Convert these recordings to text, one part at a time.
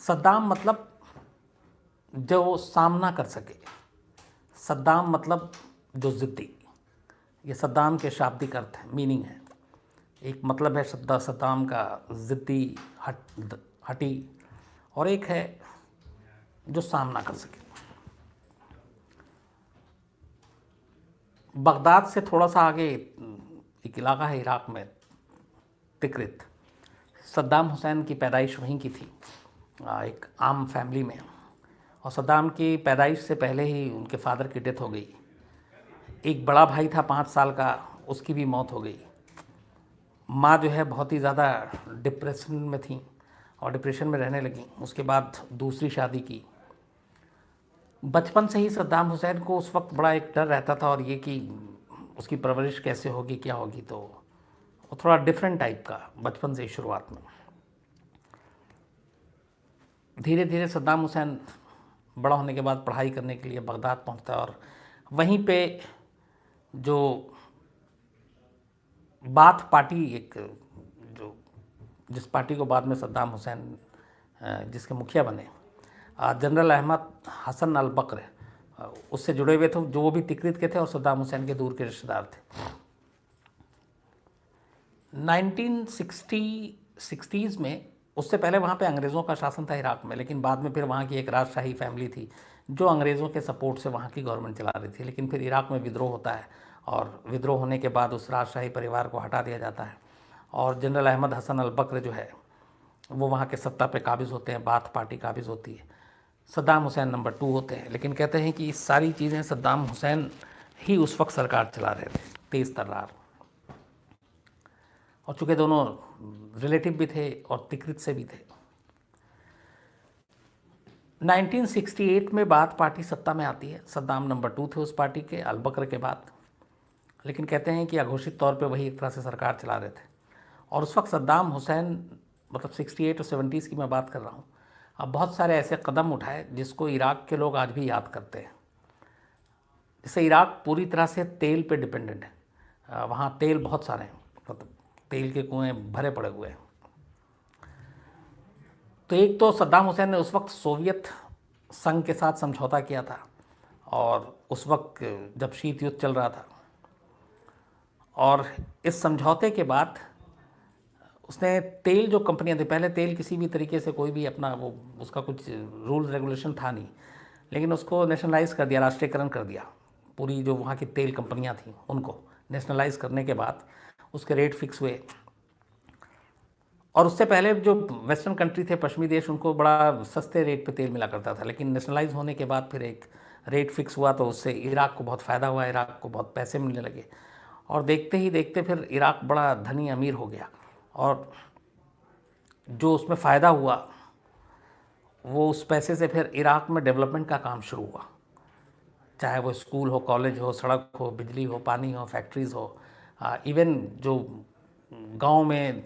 सद्दाम मतलब जो सामना कर सके, सद्दाम मतलब जो ज़िद्दी। ये सद्दाम के शाब्दिक अर्थ है, मीनिंग है। एक मतलब है सद्दाम का ज़िद्दी, हटी, और एक है जो सामना कर सके। बगदाद से थोड़ा सा आगे एक इलाका है इराक़ में, तिक्रित। सद्दाम हुसैन की पैदाइश वहीं की थी, एक आम फैमिली में। और सद्दाम की पैदाइश से पहले ही उनके फादर की डेथ हो गई। एक बड़ा भाई था 5 साल का, उसकी भी मौत हो गई। माँ जो है बहुत ही ज़्यादा डिप्रेशन में थी और डिप्रेशन में रहने लगी। उसके बाद दूसरी शादी की। बचपन से ही सद्दाम हुसैन को उस वक्त बड़ा एक डर रहता था, और ये कि उसकी परवरिश कैसे होगी, क्या होगी। तो वो थोड़ा डिफरेंट टाइप का बचपन से ही शुरुआत में। धीरे धीरे सद्दाम हुसैन बड़ा होने के बाद पढ़ाई करने के लिए बगदाद पहुंचता है, और वहीं पे जो बाथ पार्टी, एक जो जिस पार्टी को बाद में सद्दाम हुसैन जिसके मुखिया बने, जनरल अहमद हसन अल बकर, उससे जुड़े हुए थे, जो वो भी तिक्रित के थे और सद्दाम हुसैन के दूर के रिश्तेदार थे। 1960s में, उससे पहले वहाँ पे अंग्रेज़ों का शासन था इराक़ में, लेकिन बाद में फिर वहाँ की एक राजशाही फैमिली थी जो अंग्रेज़ों के सपोर्ट से वहाँ की गवर्नमेंट चला रही थी। लेकिन फिर इराक़ में विद्रोह होता है, और विद्रोह होने के बाद उस राजशाही परिवार को हटा दिया जाता है, और जनरल अहमद हसन अल बकर जो है वो वहाँ के सत्ता पे काबिज़ होते हैं, बाथ पार्टी काबिज़ होती है। सद्दाम हुसैन नंबर 2 होते हैं। लेकिन कहते हैं कि इस सारी चीज़ें सद्दाम हुसैन ही उस वक्त सरकार चला रहे थे, तेज़ तर्रार। और चूँकि दोनों रिलेटिव भी थे और तिक्रित से भी थे। 1968 में बाथ पार्टी सत्ता में आती है। सद्दाम नंबर 2 थे उस पार्टी के, अल बकर के बाद। लेकिन कहते हैं कि अघोषित तौर पे वही एक तरह से सरकार चला रहे थे। और उस वक्त सद्दाम हुसैन, मतलब 68 और 70s की मैं बात कर रहा हूँ, अब बहुत सारे ऐसे कदम उठाए जिसको इराक़ के लोग आज भी याद करते हैं। जैसे इराक़ पूरी तरह से तेल पे डिपेंडेंट है, वहाँ तेल बहुत सारे हैं, मतलब तेल के कुएँ भरे पड़े हुए हैं। तो एक तो सद्दाम हुसैन ने उस वक्त सोवियत संघ के साथ समझौता किया था, और उस वक्त जब शीत युद्ध चल रहा था, और इस समझौते के बाद उसने तेल जो कंपनियां थी, पहले तेल किसी भी तरीके से कोई भी अपना वो उसका कुछ रूल्स रेगुलेशन था नहीं, लेकिन उसको नेशनलाइज कर दिया, राष्ट्रीयकरण कर दिया। पूरी जो वहाँ की तेल कंपनियां थीं उनको नेशनलाइज करने के बाद उसके रेट फिक्स हुए। और उससे पहले जो वेस्टर्न कंट्री थे, पश्चिमी देश, उनको बड़ा सस्ते रेट पे तेल मिला करता था। लेकिन नेशनलाइज होने के बाद फिर एक रेट फिक्स हुआ, तो उससे इराक़ को बहुत फ़ायदा हुआ, इराक़ को बहुत पैसे मिलने लगे, और देखते ही देखते फिर इराक़ बड़ा धनी अमीर हो गया। और जो उसमें फ़ायदा हुआ वो उस पैसे से फिर इराक़ में डेवलपमेंट का काम शुरू हुआ, चाहे वो स्कूल हो, कॉलेज हो, सड़क हो, बिजली हो, पानी हो, फैक्ट्रीज़ हो, इवन जो गांव में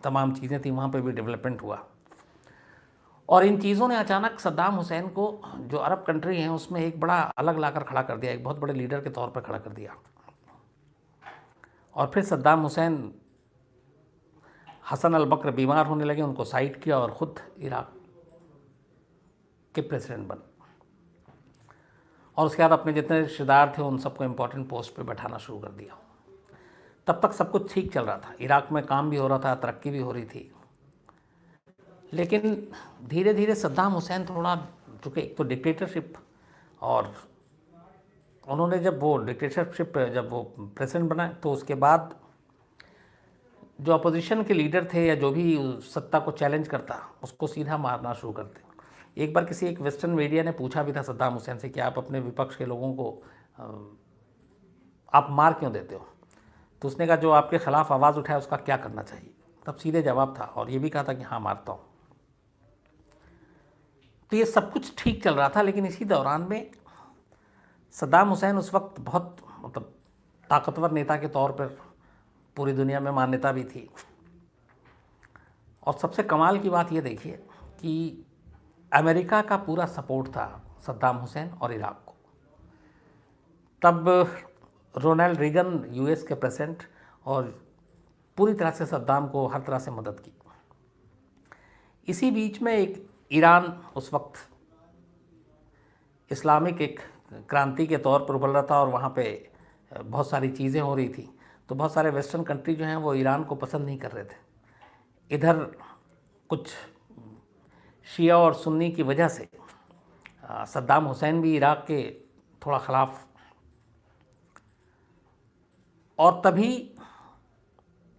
तमाम चीज़ें थी वहाँ पे भी डेवलपमेंट हुआ। और इन चीज़ों ने अचानक सद्दाम हुसैन को, जो अरब कंट्री हैं उसमें एक बड़ा अलग लाकर खड़ा कर दिया, एक बहुत बड़े लीडर के तौर पर खड़ा कर दिया। और फिर सद्दाम हुसैन, हसन अल बकर बीमार होने लगे, उनको साइड किया और ख़ुद इराक़ के प्रेसिडेंट बने। और उसके बाद अपने जितने रिश्तेदार थे उन सबको इम्पोर्टेंट पोस्ट पे बैठाना शुरू कर दिया। तब तक सब कुछ ठीक चल रहा था, इराक़ में काम भी हो रहा था, तरक्की भी हो रही थी। लेकिन धीरे धीरे सद्दाम हुसैन थोड़ा, चूँकि एक तो डिक्टेटरशिप, और उन्होंने जब वो डिक्टेटरशिप, जब वो प्रेसिडेंट बना, तो उसके बाद जो अपोजिशन के लीडर थे या जो भी सत्ता को चैलेंज करता, उसको सीधा मारना शुरू करते। एक बार किसी एक वेस्टर्न मीडिया ने पूछा भी था सद्दाम हुसैन से कि आप अपने विपक्ष के लोगों को आप मार क्यों देते हो। तो उसने कहा जो आपके ख़िलाफ़ आवाज़ उठाए उसका क्या करना चाहिए। तब सीधे जवाब था, और ये भी कहा था कि हाँ मारता हूँ। तो ये सब कुछ ठीक चल रहा था। लेकिन इसी दौरान में सद्दाम हुसैन उस वक्त बहुत, मतलब ताकतवर नेता के तौर पर पूरी दुनिया में मान्यता भी थी। और सबसे कमाल की बात ये देखिए कि अमेरिका का पूरा सपोर्ट था सद्दाम हुसैन और इराक़ को। तब रोनाल्ड रीगन यूएस के प्रेसिडेंट, और पूरी तरह से सद्दाम को हर तरह से मदद की। इसी बीच में एक ईरान उस वक्त इस्लामिक एक क्रांति के तौर पर उभर रहा था और वहाँ पे बहुत सारी चीज़ें हो रही थी, तो बहुत सारे वेस्टर्न कंट्री जो हैं वो ईरान को पसंद नहीं कर रहे थे। इधर कुछ शिया और सुन्नी की वजह से सद्दाम हुसैन भी इराक के थोड़ा ख़िलाफ़, और तभी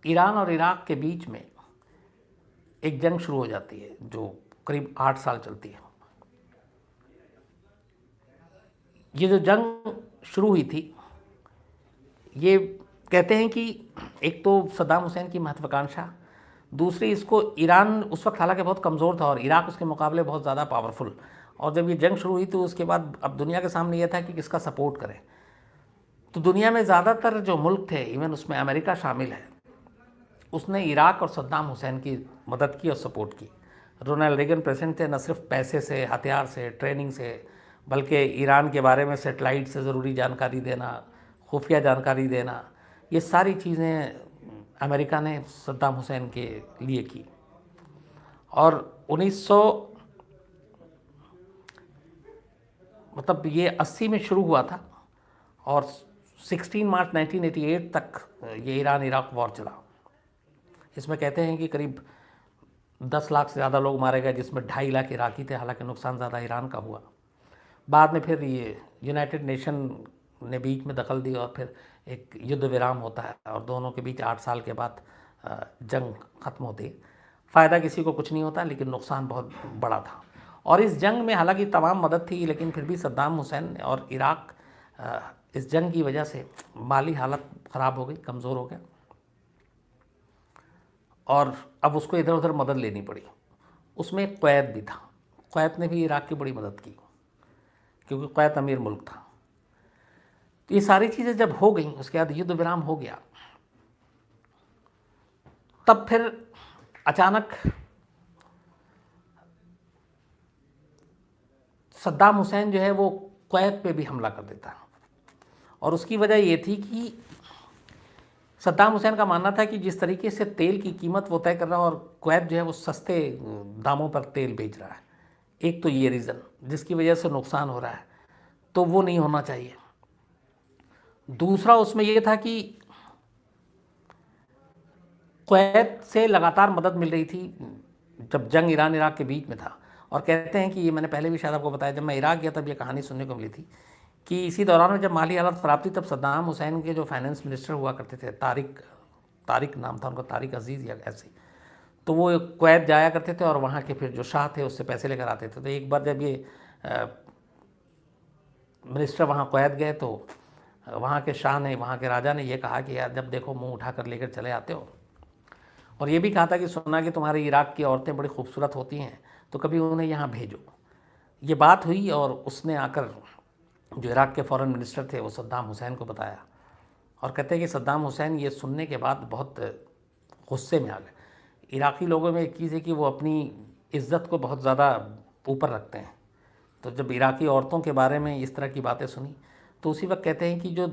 ईरान और इराक के बीच में एक जंग शुरू हो जाती है जो करीब 8 साल चलती है। ये जो जंग शुरू हुई थी, ये कहते हैं कि एक तो सद्दाम हुसैन की महत्वाकांक्षा, दूसरी इसको ईरान उस वक्त हालांकि बहुत कमज़ोर था और इराक उसके मुकाबले बहुत ज़्यादा पावरफुल, और जब ये जंग शुरू हुई तो उसके बाद अब दुनिया के सामने ये था कि किसका सपोर्ट करें। तो दुनिया में ज़्यादातर जो मुल्क थे, इवन उसमें अमेरिका शामिल है, उसने इराक और सद्दाम हुसैन की मदद की और सपोर्ट की। रोनाल्ड रेगन प्रेसिडेंट थे, न सिर्फ पैसे से, हथियार से, ट्रेनिंग से, बल्कि ईरान के बारे में सेटेलाइट से ज़रूरी जानकारी देना, खुफिया जानकारी देना, ये सारी चीज़ें अमेरिका ने सद्दाम हुसैन के लिए की। और 1980 में शुरू हुआ था और 16 मार्च 1988 तक ये ईरान इराक वॉर चला। इसमें कहते हैं कि करीब 10 लाख से ज़्यादा लोग मारे गए, जिसमें 2.5 लाख इराकी थे, हालांकि नुकसान ज़्यादा ईरान का हुआ। बाद में फिर ये यूनाइटेड नेशन ने बीच में दखल दी और फिर एक युद्ध विराम होता है और दोनों के बीच 8 साल के बाद जंग ख़त्म होती है। फ़ायदा किसी को कुछ नहीं होता, लेकिन नुकसान बहुत बड़ा था। और इस जंग में हालांकि तमाम मदद थी, लेकिन फिर भी सद्दाम हुसैन और इराक इस जंग की वजह से माली हालत ख़राब हो गई, कमज़ोर हो गया, और अब उसको इधर उधर मदद लेनी पड़ी। उसमें कुवैत भी था। कुवैत ने भी इराक की बड़ी मदद की, क्योंकि कुवैत अमीर मुल्क था। तो ये सारी चीज़ें जब हो गई, उसके बाद युद्ध विराम हो गया, तब फिर अचानक सद्दाम हुसैन जो है वो कुवैत पे भी हमला कर देता है। और उसकी वजह ये थी कि सद्दाम हुसैन का मानना था कि जिस तरीके से तेल की कीमत वो तय कर रहा है और कुवैत जो है वो सस्ते दामों पर तेल बेच रहा है, एक तो ये रीज़न जिसकी वजह से नुकसान हो रहा है, तो वो नहीं होना चाहिए। दूसरा उसमें ये था कि कुवैत से लगातार मदद मिल रही थी जब जंग ईरान इराक के बीच में था। और कहते हैं कि ये मैंने पहले भी शायद आपको बताया, जब मैं इराक गया तब ये कहानी सुनने को मिली थी कि इसी दौरान में जब माली हालत ख़राब थी, तब सद्दाम हुसैन के जो फाइनेंस मिनिस्टर हुआ करते थे, तारिक नाम था उनका, तारिक अजीज़ या ऐसे, तो वो कुवैत जाया करते थे और वहाँ के फिर जो शाह थे उससे पैसे लेकर आते थे। तो एक बार जब ये मिनिस्टर वहाँ कुवैत गए तो वहाँ के शाह ने, वहाँ के राजा ने ये कहा कि यार जब देखो मुँह उठा कर लेकर चले आते हो, और ये भी कहा था कि सुना कि तुम्हारे इराक की औरतें बड़ी खूबसूरत होती हैं, तो कभी उन्हें यहाँ भेजो। ये बात हुई और उसने आकर जो इराक के फॉरेन मिनिस्टर थे वो सद्दाम हुसैन को बताया, और कहते हैं कि सद्दाम हुसैन ये सुनने के बाद बहुत गुस्से में आ गए। इराकी लोगों में एक चीज़ है कि वो अपनी इज़्ज़त को बहुत ज़्यादा ऊपर रखते हैं, तो जब इराकी औरतों के बारे में इस तरह की बातें सुनी, तो उसी वक्त कहते हैं कि जो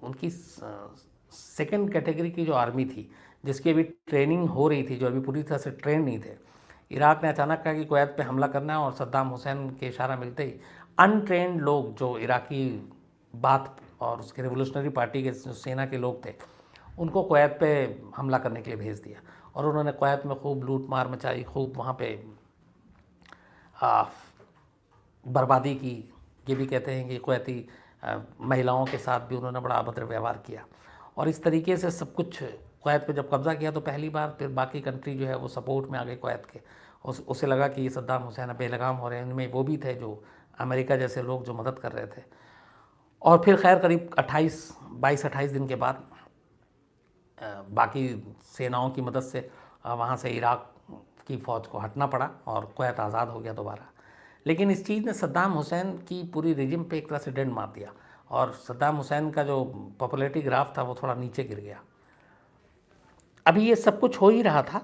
उनकी सेकंड कैटेगरी की जो आर्मी थी, जिसकी अभी ट्रेनिंग हो रही थी, जो अभी पूरी तरह से ट्रेन नहीं थे, इराक ने अचानक कहा कि कुवैत पे हमला करना है, और सद्दाम हुसैन के इशारा मिलते ही अनट्रेंड लोग जो इराकी बात और उसके रेवोल्यूशनरी पार्टी के जो सेना के लोग थे, उनको कुवैत पे हमला करने के लिए भेज दिया। और उन्होंने कुवैत में खूब लूट मार मचाई, खूब वहाँ पे बर्बादी की। ये भी कहते हैं कि कुवैती महिलाओं के साथ भी उन्होंने बड़ा अभद्र व्यवहार किया। और इस तरीके से सब कुछ कुवैत पे जब कब्ज़ा किया तो पहली बार फिर बाकी कंट्री जो है वो सपोर्ट में आ गए कुवैत के। उसे लगा कि ये सद्दाम हुसैन अब बेलगाम हो रहे हैं। इनमें वो भी थे जो अमेरिका जैसे लोग जो मदद कर रहे थे। और फिर खैर करीब 22-28 दिन के बाद बाकी सेनाओं की मदद से वहाँ से इराक की फ़ौज को हटना पड़ा और कुवैत आज़ाद हो गया दोबारा। लेकिन इस चीज़ ने सद्दाम हुसैन की पूरी रिजिम पे एक तरह से डेंट मार दिया, और सद्दाम हुसैन का जो पॉपुलैरिटी ग्राफ था वो थोड़ा नीचे गिर गया। अभी ये सब कुछ हो ही रहा था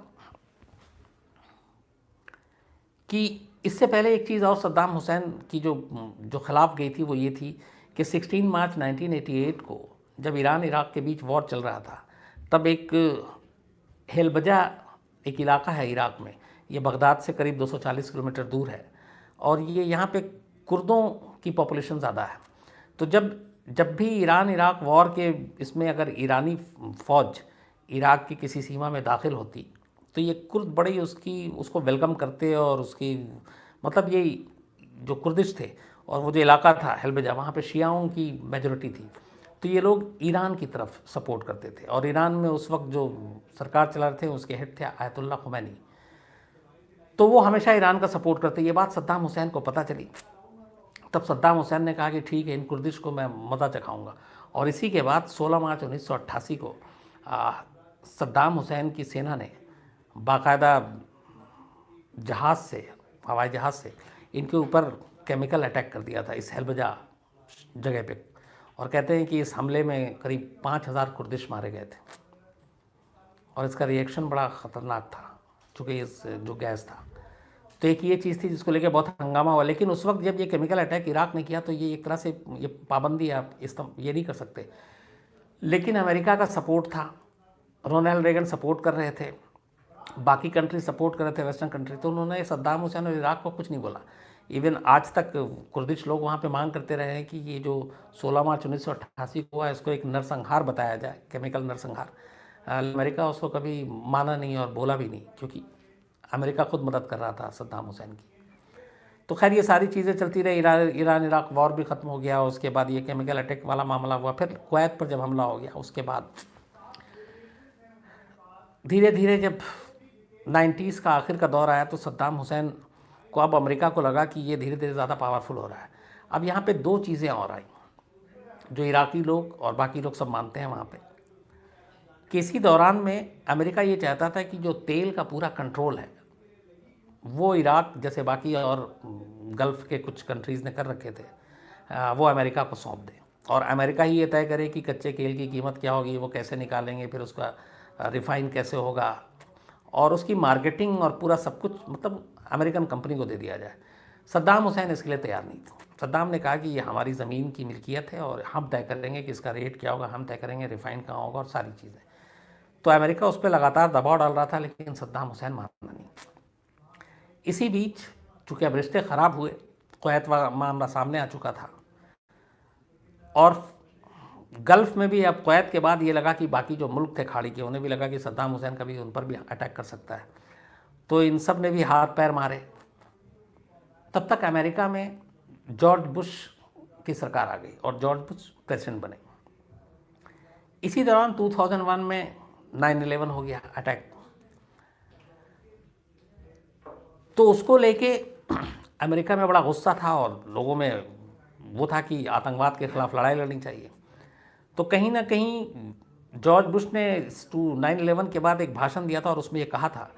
कि इससे पहले एक चीज़ और सद्दाम हुसैन की जो खिलाफ गई थी वो ये थी कि 16 मार्च 1988 को जब ईरान इराक के बीच वॉर चल रहा था, तब एक हेलबजा एक इलाका है इराक में, ये बगदाद से करीब 240 किलोमीटर दूर है और ये यहाँ पे कुर्दों की पॉपुलेशन ज़्यादा है। तो जब जब भी ईरान इराक वॉर के इसमें अगर ईरानी फ़ौज इराक की किसी सीमा में दाखिल होती तो ये कुर्द बड़ी उसको वेलकम करते और उसकी मतलब ये जो कुर्दिश थे और वो जो इलाका था हेलबजा, वहाँ पे शियाओं की मेजॉरिटी थी, तो ये लोग ईरान की तरफ सपोर्ट करते थे। और ईरान में उस वक्त जो सरकार चला रहे थे उसके हेड थे आयतुल्ला खुमैनी, तो वो हमेशा ईरान का सपोर्ट करते। ये बात सद्दाम हुसैन को पता चली, तब सद्दाम हुसैन ने कहा कि ठीक है, इन कुर्दिश को मैं मज़ा चखाऊंगा। और इसी के बाद 16 मार्च 1988 को सद्दाम हुसैन की सेना ने बाकायदा जहाज़ से, हवाई जहाज़ से इनके ऊपर केमिकल अटैक कर दिया था इस हेलबजा जगह पे। और कहते हैं कि इस हमले में करीब 5000 कुर्दिश मारे गए थे और इसका रिएक्शन बड़ा ख़तरनाक था चूँकि इस जो गैस था। तो एक ये चीज़ थी जिसको लेके बहुत हंगामा हुआ। लेकिन उस वक्त जब ये केमिकल अटैक इराक ने किया तो ये एक तरह से ये पाबंदी आप ये नहीं कर सकते, लेकिन अमेरिका का सपोर्ट था, रोनाल्ड रेगन सपोर्ट कर रहे थे, बाकी कंट्री सपोर्ट कर रहे थे, वेस्टर्न कंट्री, तो उन्होंने सद्दाम हुसैन और इराक को कुछ नहीं बोला। इवन आज तक कुर्दिश लोग वहाँ पे मांग करते रहे हैं कि ये जो 16 मार्च 1988 को हुआ इसको एक नरसंहार बताया जाए, केमिकल नरसंहार। अमेरिका उसको कभी माना नहीं और बोला भी नहीं, क्योंकि अमेरिका खुद मदद कर रहा था सद्दाम हुसैन की। तो खैर ये सारी चीज़ें चलती रही, ईरान इराक वॉर भी ख़त्म हो गया, उसके बाद ये केमिकल अटैक वाला मामला हुआ, फिर कुवैत पर जब हमला हो गया उसके बाद धीरे धीरे जब 90s का आखिर का दौर आया तो सद्दाम हुसैन को, अब अमेरिका को लगा कि ये धीरे धीरे ज़्यादा पावरफुल हो रहा है। अब यहाँ पे दो चीज़ें और आई जो इराकी लोग और बाकी लोग सब मानते हैं वहाँ पे, कि इसी दौरान में अमेरिका ये चाहता था कि जो तेल का पूरा कंट्रोल है वो इराक जैसे बाकी और गल्फ़ के कुछ कंट्रीज़ ने कर रखे थे, वो अमेरिका को सौंप दे और अमेरिका ही ये तय करे कि कच्चे तेल की कीमत क्या होगी, वो कैसे निकालेंगे, फिर उसका रिफ़ाइन कैसे होगा और उसकी मार्केटिंग और पूरा सब कुछ मतलब अमेरिकन कंपनी को दे दिया जाए। सद्दाम हुसैन इसके लिए तैयार नहीं था। सद्दाम ने कहा कि ये हमारी ज़मीन की मिल्कियत है और हम तय करेंगे कि इसका रेट क्या होगा, हम तय करेंगे रिफ़ाइन कहाँ होगा और सारी चीज़ें। तो अमेरिका उस पर लगातार दबाव डाल रहा था, लेकिन सद्दाम हुसैन माना नहीं। इसी बीच चूँकि अब रिश्ते ख़राब हुए, कुवैत वाला मामला सामने आ चुका था और गल्फ़ में भी अब कुवैत के बाद ये लगा कि बाकी जो मुल्क थे खाड़ी के, उन्हें भी लगा कि सद्दाम हुसैन कभी उन पर भी अटैक कर सकता है, तो इन सब ने भी हाथ पैर मारे। तब तक अमेरिका में जॉर्ज बुश की सरकार आ गई और जॉर्ज बुश प्रेसिडेंट बने। इसी दौरान 2001 में 9/11 हो गया अटैक, तो उसको लेके अमेरिका में बड़ा गुस्सा था और लोगों में वो था कि आतंकवाद के खिलाफ लड़ाई लड़नी चाहिए। तो कहीं ना कहीं जॉर्ज बुश ने 9/11 के बाद एक भाषण दिया था और उसमें ये कहा था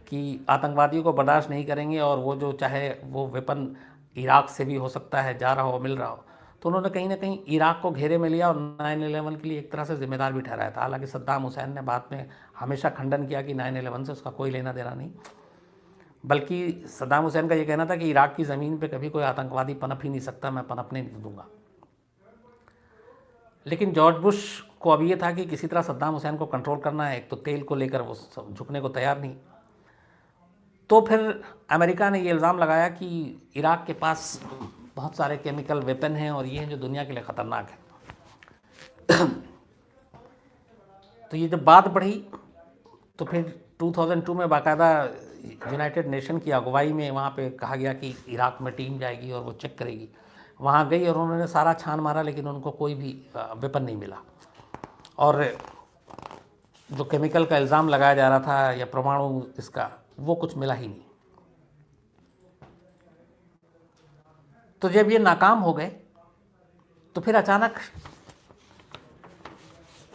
कि आतंकवादियों को बर्दाश्त नहीं करेंगे और वो जो चाहे वो वेपन इराक से भी हो सकता है, जा रहा हो, मिल रहा हो। तो उन्होंने कहीं ना कहीं इराक को घेरे में लिया और 9/11 के लिए एक तरह से जिम्मेदार भी ठहराया था। हालांकि सद्दाम हुसैन ने बाद में हमेशा खंडन किया कि 9/11 से उसका कोई लेना देना नहीं, बल्कि सद्दाम हुसैन का ये कहना था कि इराक की ज़मीन पे कभी कोई आतंकवादी पनप ही नहीं सकता, मैं पनपने नहीं दूंगा। लेकिन जॉर्ज बुश को अब ये था कि किसी तरह सद्दाम हुसैन को कंट्रोल करना है, एक तो तेल को लेकर वो झुकने को तैयार नहीं। तो फिर अमेरिका ने ये इल्ज़ाम लगाया कि इराक के पास बहुत सारे केमिकल वेपन हैं और ये हैं जो दुनिया के लिए ख़तरनाक है। तो ये जब बात बढ़ी तो फिर 2002 में बाकायदा यूनाइटेड नेशन की अगुवाई में वहाँ पे कहा गया कि इराक में टीम जाएगी और वो चेक करेगी। वहाँ गई और उन्होंने सारा छान मारा, लेकिन उनको कोई भी वेपन नहीं मिला और जो केमिकल का इल्ज़ाम लगाया जा रहा था या परमाणु इसका, वो कुछ मिला ही नहीं। तो जब ये नाकाम हो गए तो फिर अचानक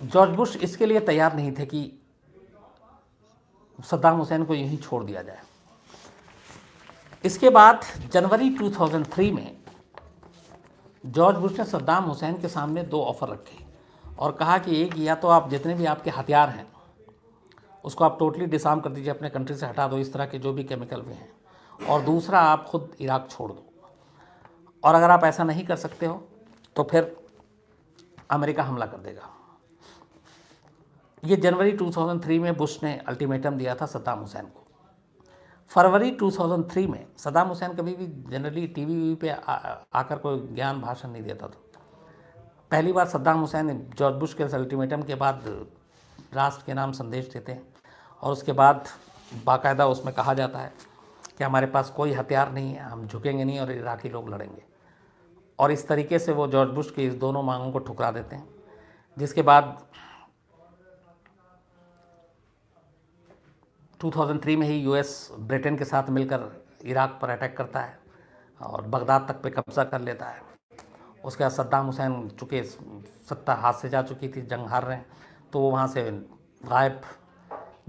जॉर्ज बुश इसके लिए तैयार नहीं थे कि सद्दाम हुसैन को यहीं छोड़ दिया जाए। इसके बाद जनवरी 2003 में जॉर्ज बुश ने सद्दाम हुसैन के सामने दो ऑफ़र रखे और कहा कि एक, या तो आप जितने भी आपके हथियार हैं उसको आप टोटली डिसआर्म कर दीजिए, अपने कंट्री से हटा दो, इस तरह के जो भी केमिकल में हैं, और दूसरा आप खुद इराक छोड़ दो, और अगर आप ऐसा नहीं कर सकते हो तो फिर अमेरिका हमला कर देगा। ये जनवरी 2003 में बुश ने अल्टीमेटम दिया था सद्दाम हुसैन को। फरवरी 2003 में सद्दाम हुसैन कभी भी जनरली टीवी पे आकर कोई ज्ञान भाषण नहीं देता था। पहली बार सद्दाम हुसैन जॉर्ज बुश के अल्टीमेटम के बाद राष्ट्र के नाम संदेश देते हैं और उसके बाद बाकायदा उसमें कहा जाता है कि हमारे पास कोई हथियार नहीं है, हम झुकेंगे नहीं और इराकी लोग लड़ेंगे। और इस तरीके से वो जॉर्ज बुश की इस दोनों मांगों को ठुकरा देते हैं, जिसके बाद 2003 में ही यूएस ब्रिटेन के साथ मिलकर इराक पर अटैक करता है और बगदाद तक पे कब्जा कर लेता है। उसके बाद सद्दाम हुसैन चूँकि सत्ता हाथ से जा चुकी थी, जंग हार रहे हैं, तो वो वहाँ से गायब।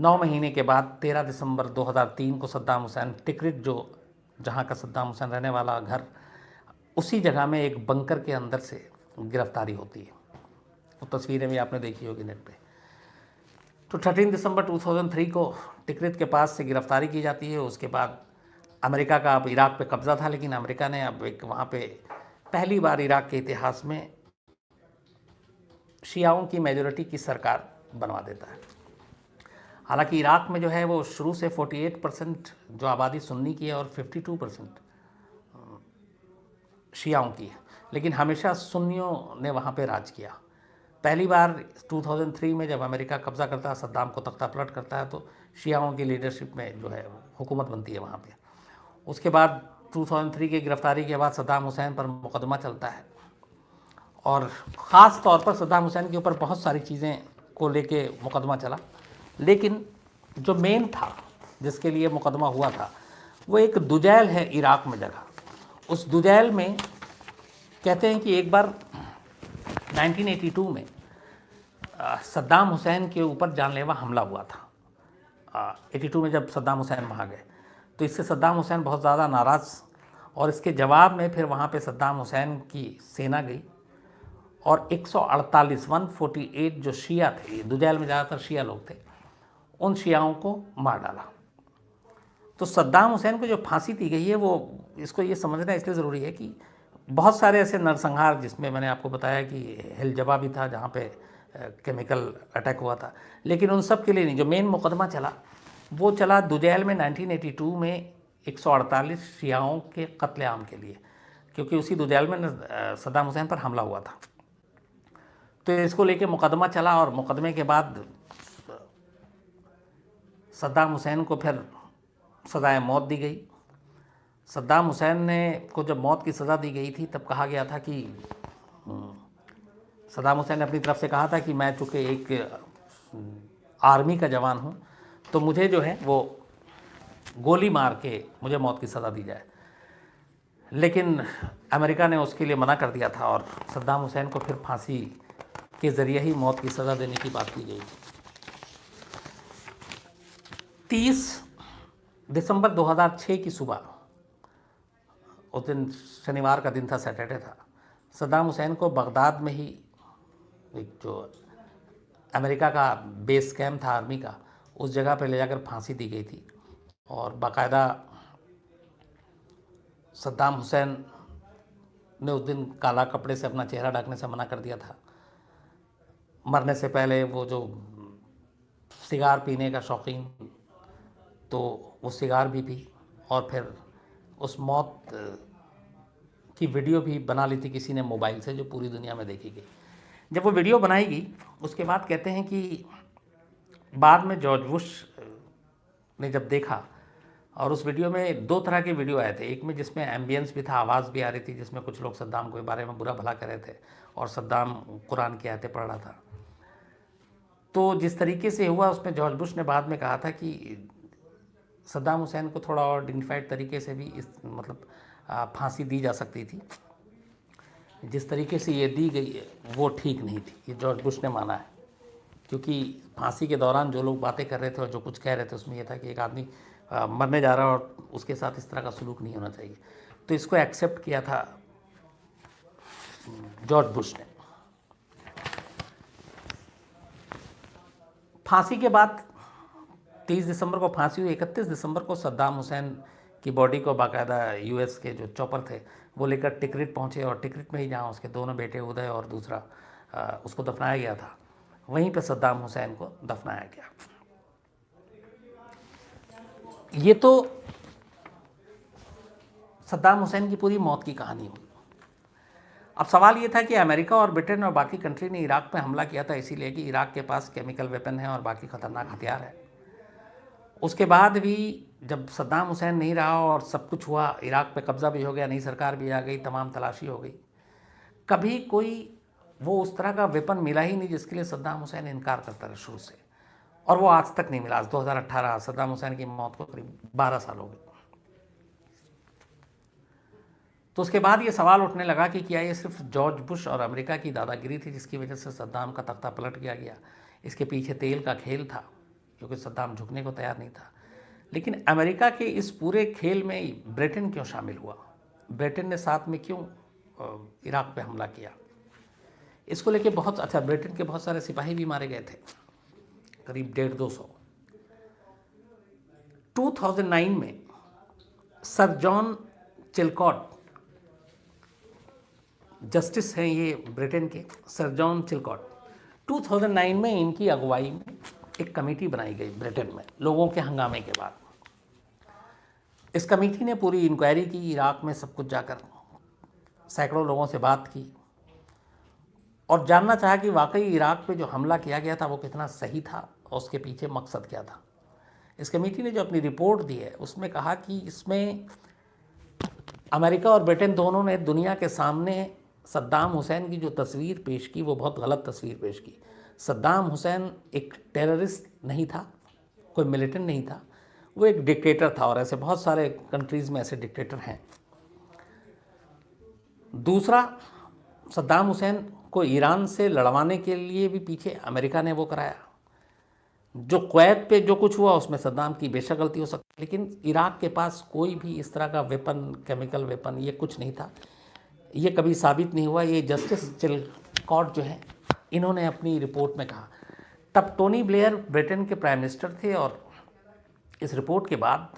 9 महीने के बाद 13 दिसंबर 2003 को सद्दाम हुसैन टिकरिट, जो जहाँ का सद्दाम हुसैन रहने वाला घर, उसी जगह में एक बंकर के अंदर से गिरफ्तारी होती है। वो तस्वीरें भी आपने देखी होगी नेट पे। तो 13 दिसंबर 2003 को टिकरित के पास से गिरफ्तारी की जाती है। उसके बाद अमेरिका का अब इराक पे कब्ज़ा था, लेकिन अमेरिका ने अब एक वहाँ पे पहली बार इराक के इतिहास में शियाओं की मेजॉरिटी की सरकार बनवा देता है। हालांकि इराक में जो है वो शुरू से 48% जो आबादी सुन्नी की है और 52% शियाओं की है, लेकिन हमेशा सुन्नियों ने वहाँ पे राज किया। पहली बार 2003 में जब अमेरिका कब्ज़ा करता है, सद्दाम को तख्ता पलट करता है, तो शियाओं की लीडरशिप में जो है हुकूमत बनती है वहाँ पे। उसके बाद 2003 की गिरफ्तारी के बाद सद्दाम हुसैन पर मुकदमा चलता है और ख़ास तौर पर सद्दाम हुसैन के ऊपर बहुत सारी चीज़ें को लेके मुकदमा चला, लेकिन जो मेन था जिसके लिए मुकदमा हुआ था वो एक दुजैल है इराक में जगह। उस दुजैल में कहते हैं कि एक बार 1982 में सद्दाम हुसैन के ऊपर जानलेवा हमला हुआ था। 82 में जब सद्दाम हुसैन वहाँ गए तो इससे सद्दाम हुसैन बहुत ज़्यादा नाराज़, और इसके जवाब में फिर वहाँ पे सद्दाम हुसैन की सेना गई और 148 जो शिया थे, दुजैल में ज़्यादातर शिया लोग थे, उन शियाओं को मार डाला। तो सद्दाम हुसैन को जो फांसी दी गई है, वो इसको ये समझना इसलिए ज़रूरी है कि बहुत सारे ऐसे नरसंहार, जिसमें मैंने आपको बताया कि हिलजबा भी था जहाँ पे केमिकल अटैक हुआ था, लेकिन उन सब के लिए नहीं। जो मेन मुकदमा चला वो चला दुजैल में 1982 में 148 शियाओं के कत्लेआम के लिए, क्योंकि उसी दुजैल में सद्दाम हुसैन पर हमला हुआ था। तो इसको लेके मुकदमा चला और मुकदमे के बाद सद्दाम हुसैन को फिर सज़ाए मौत दी गई। सद्दाम हुसैन ने को जब मौत की सज़ा दी गई थी तब कहा गया था कि सद्दाम हुसैन ने अपनी तरफ से कहा था कि मैं चूँकि एक आर्मी का जवान हूँ तो मुझे जो है वो गोली मार के मुझे मौत की सज़ा दी जाए, लेकिन अमेरिका ने उसके लिए मना कर दिया था और सद्दाम हुसैन को फिर फांसी के ज़रिए ही मौत की सज़ा देने की बात की गई। 30 दिसंबर 2006 की सुबह, उस दिन शनिवार का दिन था, सैटरडे था, सद्दाम हुसैन को बगदाद में ही एक जो अमेरिका का बेस कैंप था आर्मी का, उस जगह पर ले जाकर फांसी दी गई थी। और बाकायदा सद्दाम हुसैन ने उस दिन काला कपड़े से अपना चेहरा ढकने से मना कर दिया था। मरने से पहले वो जो सिगार पीने का शौकीन, तो वो सिगार भी पी और फिर उस मौत की वीडियो भी बना ली थी किसी ने मोबाइल से, जो पूरी दुनिया में देखी गई। जब वो वीडियो बनाई गई उसके बाद कहते हैं कि बाद में जॉर्ज बुश ने जब देखा, और उस वीडियो में 2 तरह के वीडियो आए थे, एक में जिसमें एम्बियंस भी था, आवाज़ भी आ रही थी, जिसमें कुछ लोग सद्दाम के बारे में बुरा भला कर रहे थे और सद्दाम कुरान की आयतें पढ़ रहा था। तो जिस तरीके से हुआ उसमें जॉर्ज बुश ने बाद में कहा था कि सद्दाम हुसैन को थोड़ा और डिग्निफाइड तरीके से भी इस मतलब फांसी दी जा सकती थी। जिस तरीके से ये दी गई वो ठीक नहीं थी, ये जॉर्ज बुश ने माना है, क्योंकि फांसी के दौरान जो लोग बातें कर रहे थे और जो कुछ कह रहे थे उसमें यह था कि एक आदमी मरने जा रहा है और उसके साथ इस तरह का सलूक नहीं होना चाहिए। तो इसको एक्सेप्ट किया था जॉर्ज बुश ने। फांसी के बाद 30 दिसंबर को फांसी हुई। 31 दिसंबर को सद्दाम हुसैन की बॉडी को बाकायदा यूएस के जो चॉपर थे वो लेकर टिकरिट पहुँचे, और टिकरिट में ही जहाँ उसके दोनों बेटे उदय और दूसरा उसको दफनाया गया था, वहीं पर सद्दाम हुसैन को दफनाया गया। ये तो सद्दाम हुसैन की पूरी मौत की कहानी हुई। अब सवाल ये था कि अमेरिका और ब्रिटेन और बाकी कंट्री ने इराक पे हमला किया था इसीलिए कि इराक के पास केमिकल वेपन है और बाकी ख़तरनाक हथियार है। उसके बाद भी जब सद्दाम हुसैन नहीं रहा और सब कुछ हुआ, इराक पे कब्ज़ा भी हो गया, नई सरकार भी आ गई, तमाम तलाशी हो गई, कभी कोई वो उस तरह का वेपन मिला ही नहीं जिसके लिए सद्दाम हुसैन इनकार करता रहा शुरू से, और वो आज तक नहीं मिला। आज 2018, सद्दाम हुसैन की मौत को करीब 12 साल हो गए। तो उसके बाद ये सवाल उठने लगा कि क्या ये सिर्फ जॉर्ज बुश और अमेरिका की दादागिरी थी जिसकी वजह से सद्दाम का तख्ता पलट गया, इसके पीछे तेल का खेल था क्योंकि सद्दाम झुकने को तैयार नहीं था। लेकिन अमेरिका के इस पूरे खेल में ब्रिटेन क्यों शामिल हुआ, ब्रिटेन ने साथ में क्यों इराक पे हमला किया, इसको लेके बहुत अच्छा, ब्रिटेन के बहुत सारे सिपाही भी मारे गए थे, करीब 150-200। 2009 में सर जॉन चिलकॉट, जस्टिस हैं ये ब्रिटेन के, सर जॉन चिलकॉट, 2009 में इनकी अगुवाई में एक कमेटी बनाई गई ब्रिटेन में लोगों के हंगामे के बाद। इस कमेटी ने पूरी इंक्वायरी की, इराक में सब कुछ जाकर सैकड़ों लोगों से बात की और जानना चाहा कि वाकई इराक पे जो हमला किया गया था वो कितना सही था और उसके पीछे मकसद क्या था। इस कमेटी ने जो अपनी रिपोर्ट दी है उसमें कहा कि इसमें अमेरिका और ब्रिटेन दोनों ने दुनिया के सामने सद्दाम हुसैन की जो तस्वीर पेश की वो बहुत गलत तस्वीर पेश की। सद्दाम हुसैन एक टेररिस्ट नहीं था, कोई मिलिटेंट नहीं था, वो एक डिक्टेटर था और ऐसे बहुत सारे कंट्रीज़ में ऐसे डिक्टेटर हैं। दूसरा, सद्दाम हुसैन को ईरान से लड़वाने के लिए भी पीछे अमेरिका ने वो कराया। जो कुवैत पे जो कुछ हुआ उसमें सद्दाम की बेशक गलती हो सकती, लेकिन इराक के पास कोई भी इस तरह का वेपन, केमिकल वेपन, ये कुछ नहीं था। ये कभी साबित नहीं हुआ। ये जस्टिस चिलकॉट जो है इन्होंने अपनी रिपोर्ट में कहा। तब टोनी ब्लेयर ब्रिटेन के प्राइम मिनिस्टर थे और इस रिपोर्ट के बाद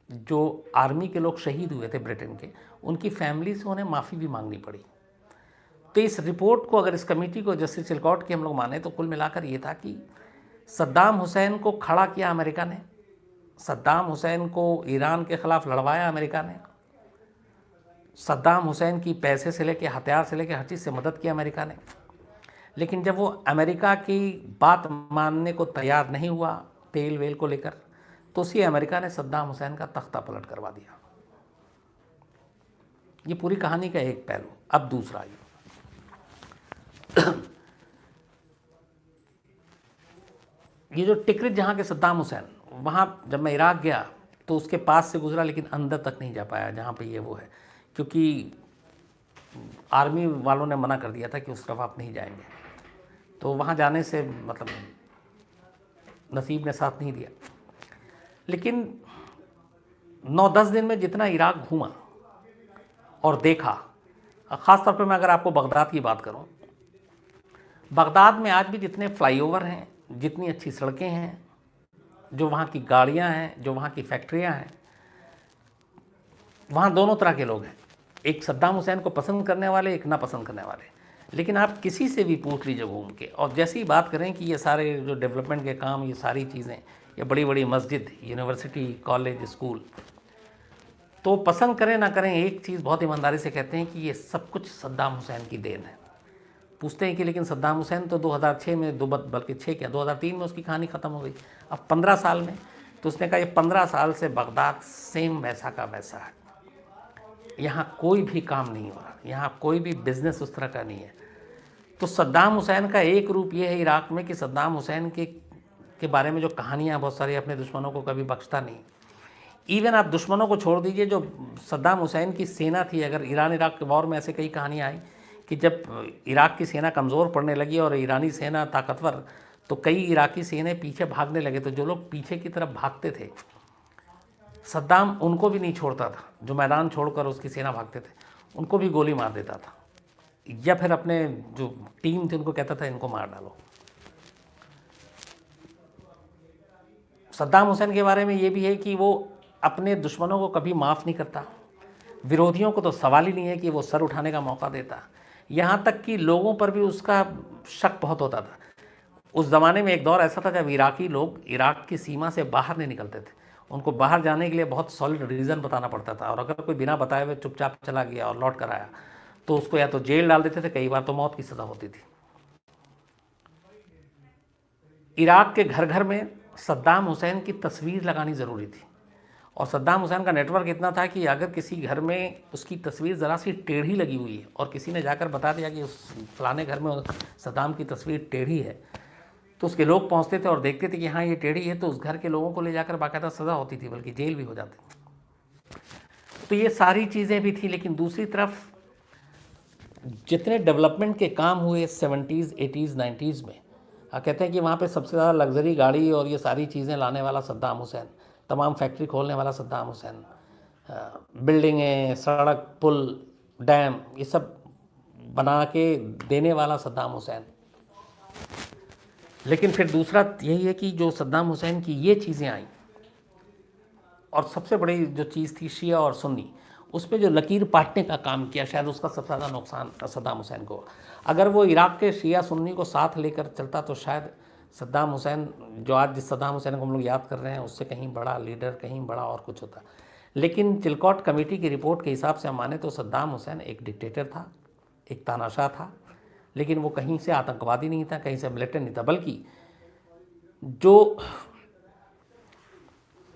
जो आर्मी के लोग शहीद हुए थे ब्रिटेन के, उनकी फैमिली से उन्हें माफ़ी भी मांगनी पड़ी। तो इस रिपोर्ट को, अगर इस कमेटी को जस्टिस चिलकॉट की हम लोग माने, तो कुल मिलाकर ये था कि सद्दाम हुसैन को खड़ा किया अमेरिका ने, सद्दाम हुसैन को ईरान के ख़िलाफ़ लड़वाया अमेरिका ने, सद्दाम हुसैन की पैसे से लेकर, हथियार से लेकर, हर चीज़ से मदद की अमेरिका ने। लेकिन जब वो अमेरिका की बात मानने को तैयार नहीं हुआ तेल वेल को लेकर, तो उसी अमेरिका ने सद्दाम हुसैन का तख्ता पलट करवा दिया। ये पूरी कहानी का एक पहलू। अब दूसरा, ये जो टिकरित जहाँ के सद्दाम हुसैन, वहाँ जब मैं इराक गया तो उसके पास से गुजरा लेकिन अंदर तक नहीं जा पाया जहाँ पे ये वो है, क्योंकि आर्मी वालों ने मना कर दिया था कि उस तरफ आप नहीं जाएंगे। तो वहाँ जाने से मतलब नसीब ने साथ नहीं दिया। लेकिन 9-10 दिन में जितना इराक घूमा और देखा, ख़ास तौर पे मैं अगर आपको बगदाद की बात करूं, बगदाद में आज भी जितने फ्लाईओवर हैं, जितनी अच्छी सड़कें हैं, जो वहाँ की गाड़ियाँ हैं, जो वहाँ की फैक्ट्रियाँ हैं, वहाँ दोनों तरह के लोग हैं। एक सद्दाम हुसैन को पसंद करने वाले, एक ना पसंद करने वाले। लेकिन आप किसी से भी पूछ लीजिए घूम के, और जैसे ही बात करें कि ये सारे जो डेवलपमेंट के काम, ये सारी चीज़ें, ये बड़ी बड़ी मस्जिद, यूनिवर्सिटी, कॉलेज, स्कूल, तो पसंद करें ना करें, एक चीज़ बहुत ईमानदारी से कहते हैं कि ये सब कुछ सद्दाम हुसैन की देन है। पूछते हैं कि लेकिन सद्दाम हुसैन तो 2006 में, बल्कि 2003 में उसकी कहानी ख़त्म हो गई, अब 15 साल में। तो उसने कहा ये 15 साल से बगदाद सेम वैसा का वैसा है, यहाँ कोई भी काम नहीं हो रहा, यहाँ कोई भी बिजनेस उस तरह का नहीं है। तो सद्दाम हुसैन का एक रूप ये है इराक में कि सद्दाम हुसैन के बारे में जो कहानियाँ बहुत सारी, अपने दुश्मनों को कभी बख्शता नहीं। इवन आप दुश्मनों को छोड़ दीजिए, जो सद्दाम हुसैन की सेना थी, अगर ईरान इराक के वॉर में ऐसे कई कहानियाँ आई कि जब इराक की सेना कमज़ोर पड़ने लगी और ईरानी सेना ताकतवर, तो कई इराकी सेना पीछे भागने लगे। तो जो लोग पीछे की तरफ भागते थे, सद्दाम उनको भी नहीं छोड़ता था। जो मैदान छोड़कर उसकी सेना भागते थे उनको भी गोली मार देता था, या फिर अपने जो टीम थी उनको कहता था इनको मार डालो। सद्दाम हुसैन के बारे में ये भी है कि वो अपने दुश्मनों को कभी माफ़ नहीं करता, विरोधियों को तो सवाल ही नहीं है कि वो सर उठाने का मौका देता। यहाँ तक कि लोगों पर भी उसका शक बहुत होता था। उस ज़माने में एक दौर ऐसा था जब इराकी लोग इराक की सीमा से बाहर नहीं निकलते थे, उनको बाहर जाने के लिए बहुत सॉलिड रीज़न बताना पड़ता था, और अगर कोई बिना बताए हुए चुपचाप चला गया और लौट कर आया तो उसको या तो जेल डाल देते थे, कई बार तो मौत की सज़ा होती थी। इराक के घर घर में सद्दाम हुसैन की तस्वीर लगानी ज़रूरी थी, और सद्दाम हुसैन का नेटवर्क इतना था कि अगर किसी घर में उसकी तस्वीर ज़रा सी टेढ़ी लगी हुई है और किसी ने जाकर बता दिया कि उस फलाने घर में सद्दाम की तस्वीर टेढ़ी है, तो उसके लोग पहुंचते थे और देखते थे कि हाँ ये टेढ़ी है, तो उस घर के लोगों को ले जाकर बाकायदा सज़ा होती थी, बल्कि जेल भी हो जाती। तो ये सारी चीज़ें भी थी। लेकिन दूसरी तरफ जितने डेवलपमेंट के काम हुए 70s 80s 90s में, कहते हैं कि वहाँ पे सबसे ज़्यादा लग्जरी गाड़ी और ये सारी चीज़ें लाने वाला सद्दाम हुसैन, तमाम फैक्ट्री खोलने वाला सद्दाम हुसैन, बिल्डिंगें, सड़क, पुल, डैम, ये सब बना के देने वाला सद्दाम हुसैन। लेकिन फिर दूसरा यही है कि जो सद्दाम हुसैन की ये चीज़ें आई, और सबसे बड़ी जो चीज़ थी शिया और सुन्नी, उस पर जो लकीर पाटने का काम किया, शायद उसका सबसे ज़्यादा नुकसान सद्दाम हुसैन को। अगर वो इराक़ के शिया सुन्नी को साथ लेकर चलता तो शायद सद्दाम हुसैन, जो आज जिस सद्दाम हुसैन को हम लोग याद कर रहे हैं, उससे कहीं बड़ा लीडर, कहीं बड़ा और कुछ होता। लेकिन चिलकॉट कमेटी की रिपोर्ट के हिसाब से हम माने तो सद्दाम हुसैन एक डिक्टेटर था, एक तानाशाह था, लेकिन वो कहीं से आतंकवादी नहीं था, कहीं से मिलिटेंट नहीं था। बल्कि जो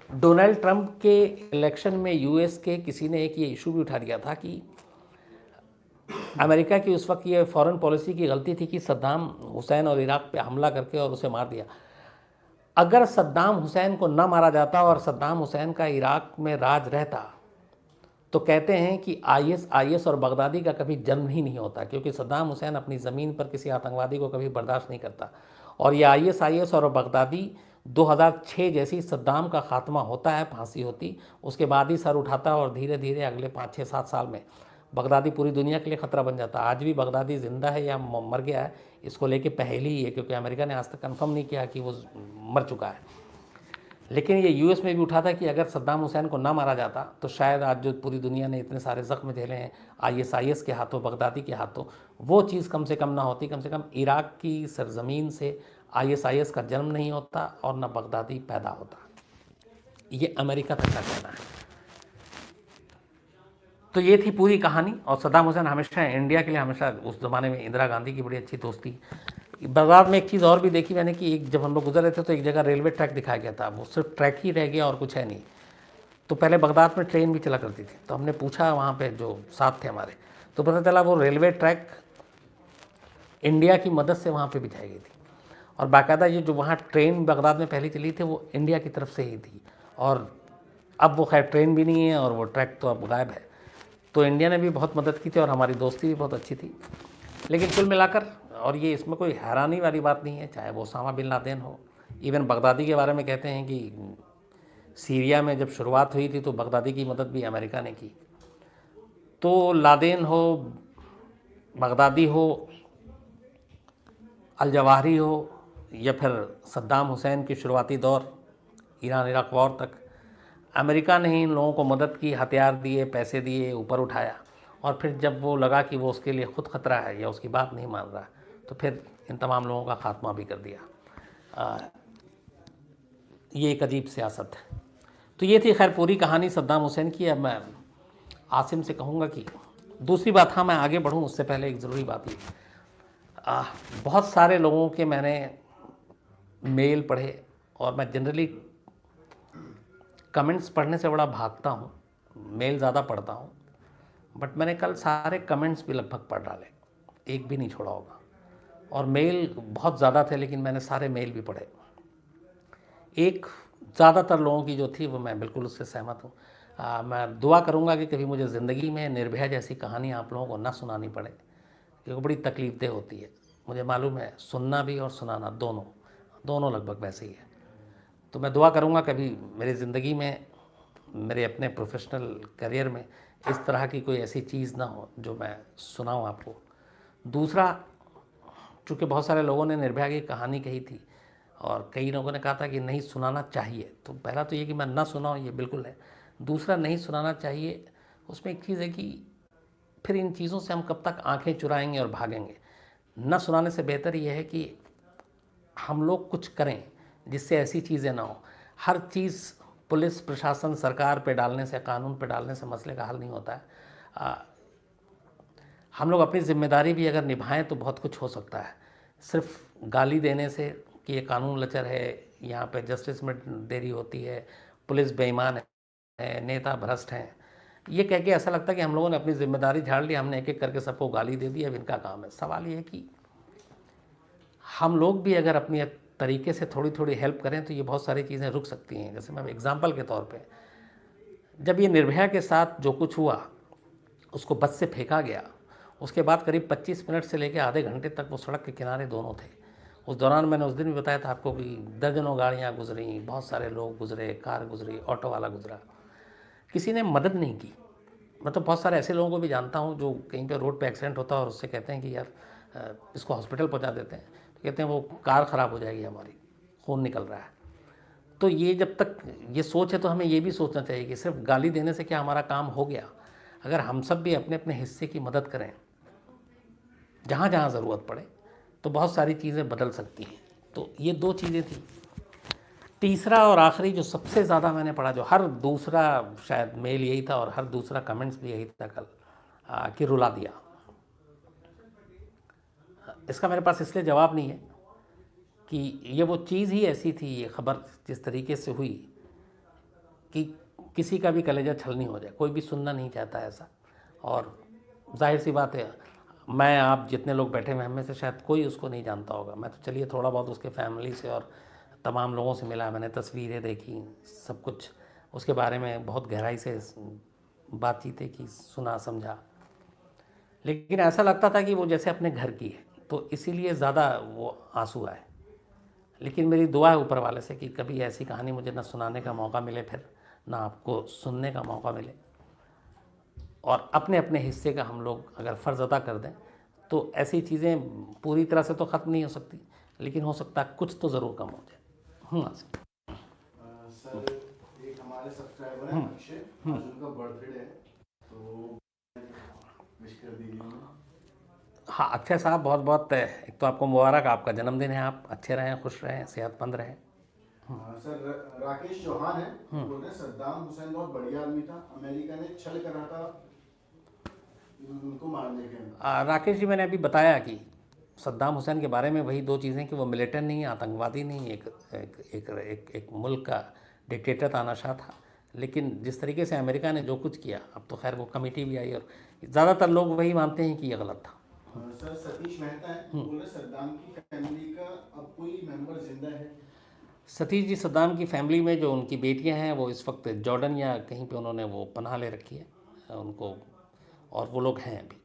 डोनाल्ड ट्रंप के इलेक्शन में यूएस के किसी ने एक ये इशू भी उठा दिया था कि अमेरिका की उस वक्त ये फॉरेन पॉलिसी की गलती थी कि सद्दाम हुसैन और इराक़ पे हमला करके और उसे मार दिया। अगर सद्दाम हुसैन को न मारा जाता और सद्दाम हुसैन का इराक़ में राज रहता, तो कहते हैं कि आईएस और बगदादी का कभी जन्म ही नहीं होता, क्योंकि सद्दाम हुसैन अपनी ज़मीन पर किसी आतंकवादी को कभी बर्दाश्त नहीं करता। और ये आईएस और बगदादी 2006 जैसी सद्दाम का खात्मा होता है, फांसी होती, उसके बाद ही सर उठाता है, और धीरे धीरे अगले 5-6-7 साल में बगदादी पूरी दुनिया के लिए ख़तरा बन जाता है। आज भी बगदादी ज़िंदा है या मर गया है, इसको लेके पहेली ही है, क्योंकि अमेरिका ने आज तक कंफर्म नहीं किया कि वो मर चुका है। लेकिन ये यूएस में भी उठा था कि अगर सद्दाम हुसैन को ना मारा जाता तो शायद आज जो पूरी दुनिया ने इतने सारे ज़ख्म झेले हैं आईएस के हाथों, बगदादी के हाथों, वो चीज़ कम से कम ना होती। कम से कम इराक़ की सरज़मीन से आईएस का जन्म नहीं होता और न बगदादी पैदा होता। ये अमेरिका तक का कहना है। तो ये थी पूरी कहानी। और सद्दाम हुसैन हमेशा इंडिया के लिए, हमेशा उस ज़माने में इंदिरा गांधी की बड़ी अच्छी दोस्ती। बगदाद में एक चीज़ और भी देखी मैंने कि एक, जब हम लोग गुजर रहे थे तो एक जगह रेलवे ट्रैक दिखाया गया था, वो सिर्फ ट्रैक ही रह गया और कुछ है नहीं। तो पहले बगदाद में ट्रेन भी चला करती थी, तो हमने पूछा वहाँ पे जो साथ थे हमारे, तो पता चला वो रेलवे ट्रैक इंडिया की मदद से वहाँ पे बिछाई गई थी। और बाकायदा ये जो वहाँ ट्रेन बगदाद में पहले चली थी वो इंडिया की तरफ से ही थी, और अब वो खैर ट्रेन भी नहीं है और वो ट्रैक तो अब गायब है। तो इंडिया ने भी बहुत मदद की थी और हमारी दोस्ती भी बहुत अच्छी थी। लेकिन कुल मिलाकर, और ये इसमें कोई हैरानी वाली बात नहीं है, चाहे वो ओसामा बिन लादेन हो, इवन बगदादी के बारे में कहते हैं कि सीरिया में जब शुरुआत हुई थी तो बगदादी की मदद भी अमेरिका ने की। तो लादेन हो, बगदादी हो, अल जवाहिरी हो, या फिर सद्दाम हुसैन की शुरुआती दौर ईरान इराक़ वॉर तक, अमेरिका ने ही इन लोगों को मदद की, हथियार दिए, पैसे दिए, ऊपर उठाया। और फिर जब वो लगा कि वो उसके लिए ख़ुद ख़तरा है या उसकी बात नहीं मान रहा, तो फिर इन तमाम लोगों का ख़ात्मा भी कर दिया। ये एक अजीब सियासत है। तो ये थी खैर पूरी कहानी सद्दाम हुसैन की। अब मैं आसिम से कहूँगा कि दूसरी बात, हाँ मैं आगे बढ़ूँ उससे पहले एक ज़रूरी बात ये, बहुत सारे लोगों के मैंने मेल पढ़े, और मैं जनरली कमेंट्स पढ़ने से बड़ा भागता हूँ, मेल ज़्यादा पढ़ता हूँ, बट मैंने कल सारे कमेंट्स भी लगभग पढ़ डाले, एक भी नहीं छोड़ा होगा। और मेल बहुत ज़्यादा थे, लेकिन मैंने सारे मेल भी पढ़े। एक ज़्यादातर लोगों की जो थी वो मैं बिल्कुल उससे सहमत हूँ। मैं दुआ करूँगा कि कभी मुझे ज़िंदगी में निर्भया जैसी कहानी आप लोगों को ना सुनानी पड़े, क्योंकि बड़ी तकलीफ़देह होती है। मुझे मालूम है सुनना भी और सुनाना दोनों लगभग वैसे ही है। तो मैं दुआ करूँगा कभी मेरी ज़िंदगी में, मेरे अपने प्रोफेशनल करियर में इस तरह की कोई ऐसी चीज़ ना हो जो मैं सुनाऊँ आपको। दूसरा, चूँकि बहुत सारे लोगों ने निर्भया की कहानी कही थी और कई लोगों ने कहा था कि नहीं सुनाना चाहिए, तो पहला तो ये कि मैं ना सुनाऊँ ये बिल्कुल है। दूसरा, नहीं सुनाना चाहिए, उसमें एक चीज़ है कि फिर इन चीज़ों से हम कब तक आंखें चुराएंगे और भागेंगे। न सुनाने से बेहतर ये है कि हम लोग कुछ करें जिससे ऐसी चीज़ें ना हो। हर चीज़ पुलिस प्रशासन सरकार पे डालने से, कानून पे डालने से मसले का हल नहीं होता है। हम लोग अपनी जिम्मेदारी भी अगर निभाएं तो बहुत कुछ हो सकता है। सिर्फ गाली देने से कि ये कानून लचर है, यहाँ पे जस्टिस में देरी होती है, पुलिस बेईमान है, नेता भ्रष्ट हैं, ये कह के ऐसा लगता है कि हम लोगों ने अपनी जिम्मेदारी झाड़ ली, हमने एक एक करके सबको गाली दे दी, अब इनका काम है। सवाल ये है कि हम लोग भी अगर अपनी तरीके से थोड़ी थोड़ी हेल्प करें तो ये बहुत सारी चीज़ें रुक सकती हैं। जैसे मैं एग्जांपल के तौर पे, जब ये निर्भया के साथ जो कुछ हुआ, उसको बस से फेंका गया, उसके बाद करीब 25 मिनट से लेकर आधे घंटे तक वो सड़क के किनारे दोनों थे। उस दौरान मैंने उस दिन भी बताया था आपको कि दर्जनों गाड़ियाँ गुजरी, बहुत सारे लोग गुजरे, कार गुजरी, ऑटो वाला गुजरा, किसी ने मदद नहीं की। मैं तो बहुत सारे ऐसे लोगों को भी जानता हूँ जो कहीं पे रोड पे एक्सीडेंट होता है और उससे कहते हैं कि यार इसको हॉस्पिटल पहुँचा देते हैं, तो कहते हैं वो कार ख़राब हो जाएगी हमारी, खून निकल रहा है। तो ये जब तक ये सोच है तो हमें ये भी सोचना चाहिए कि सिर्फ गाली देने से क्या हमारा काम हो गया। अगर हम सब भी अपने अपने हिस्से की मदद करें जहाँ जहाँ ज़रूरत पड़े तो बहुत सारी चीज़ें बदल सकती हैं। तो ये 2 चीज़ें थी। तीसरा और आखिरी जो सबसे ज़्यादा मैंने पढ़ा, जो हर दूसरा शायद मेल यही था और हर दूसरा कमेंट्स भी यही था कल, कि रुला दिया। इसका मेरे पास इसलिए जवाब नहीं है कि ये वो चीज़ ही ऐसी थी, ये खबर जिस तरीके से हुई कि किसी का भी कलेजा छलनी हो जाए, कोई भी सुनना नहीं चाहता ऐसा। और जाहिर सी बात है, मैं आप जितने लोग बैठे हुए हैं में से शायद कोई उसको नहीं जानता होगा। मैं तो चलिए थोड़ा बहुत उसके फैमिली से और तमाम लोगों से मिला, मैंने तस्वीरें देखी, सब कुछ उसके बारे में बहुत गहराई से बातचीतें की, सुना समझा, लेकिन ऐसा लगता था कि वो जैसे अपने घर की है, तो इसीलिए ज़्यादा वो आंसू आए। लेकिन मेरी दुआ है ऊपर वाले से कि कभी ऐसी कहानी मुझे ना सुनाने का मौका मिले, फिर ना आपको सुनने का मौका मिले, और अपने अपने हिस्से का हम लोग अगर फ़र्ज़ अदा कर दें तो ऐसी चीज़ें पूरी तरह से तो ख़त्म नहीं हो सकती, लेकिन हो सकता है कुछ तो ज़रूर कम हो जाए। सर, एक हमारे सब्सक्राइबर हैं अक्षय, आज उनका बर्थडे है, तो विश कर दीजिए। हाँ, अक्षय साहब, बहुत बहुत एक तो आपको मुबारक, आपका जन्मदिन है, आप अच्छे रहें, खुश रहें, सेहतमंद रहें। सर, राकेश चौहान है, बोल रहे हैं सद्दाम हुसैन बहुत बढ़िया आदमी था, अमेरिका ने छल करा था उनको मारने के। राकेश जी, मैंने अभी बताया कि सद्दाम हुसैन के बारे में वही 2 चीज़ें कि वो मिलिटेंट नहीं, आतंकवादी नहीं, एक मुल्क का डिक्टेटर तानाशाह था। लेकिन जिस तरीके से अमेरिका ने जो कुछ किया, अब तो खैर वो कमेटी भी आई और ज़्यादातर लोग वही मानते हैं कि ये गलत था। सर, सतीश मेहता है, बोल रहे सद्दाम की फैमिली का अब कोई मेंबर जिंदा है? सतीश जी, सद्दाम की फैमिली में जो उनकी बेटियां हैं वो इस वक्त जॉर्डन या कहीं पे उन्होंने वो पनाह ले रखी है उनको, और वो लोग हैं अभी।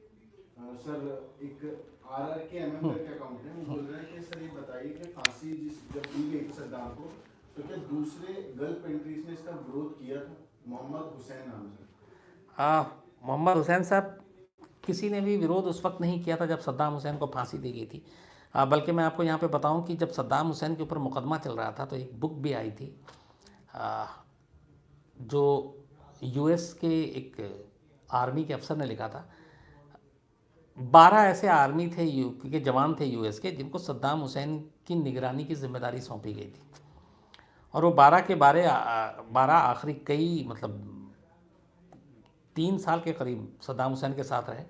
सर, एक आरआर के एमएम के अकाउंट है, वो बोल रहे हैं कि सर ये बताइए कि फांसी जब दी गई थी सद्दाम को, तो क्या दूसरे गल्फ कंट्रीज ने इसका विरोध किया था? मोहम्मद हुसैन नाम से। मोहम्मद हुसैन साहब, किसी ने भी विरोध उस वक्त नहीं किया था जब सद्दाम हुसैन को फांसी दी गई थी। बल्कि मैं आपको यहाँ पे बताऊँ कि जब सद्दाम हुसैन के ऊपर मुकदमा चल रहा था तो एक बुक भी आई थी जो यूएस के एक आर्मी के अफसर ने लिखा था। 12 ऐसे आर्मी थे के जवान थे यूएस के, जिनको सद्दाम हुसैन की निगरानी की जिम्मेदारी सौंपी गई थी, और वो 12 के 12 आखिरी कई मतलब 3 साल के करीब सद्दाम हुसैन के साथ रहे।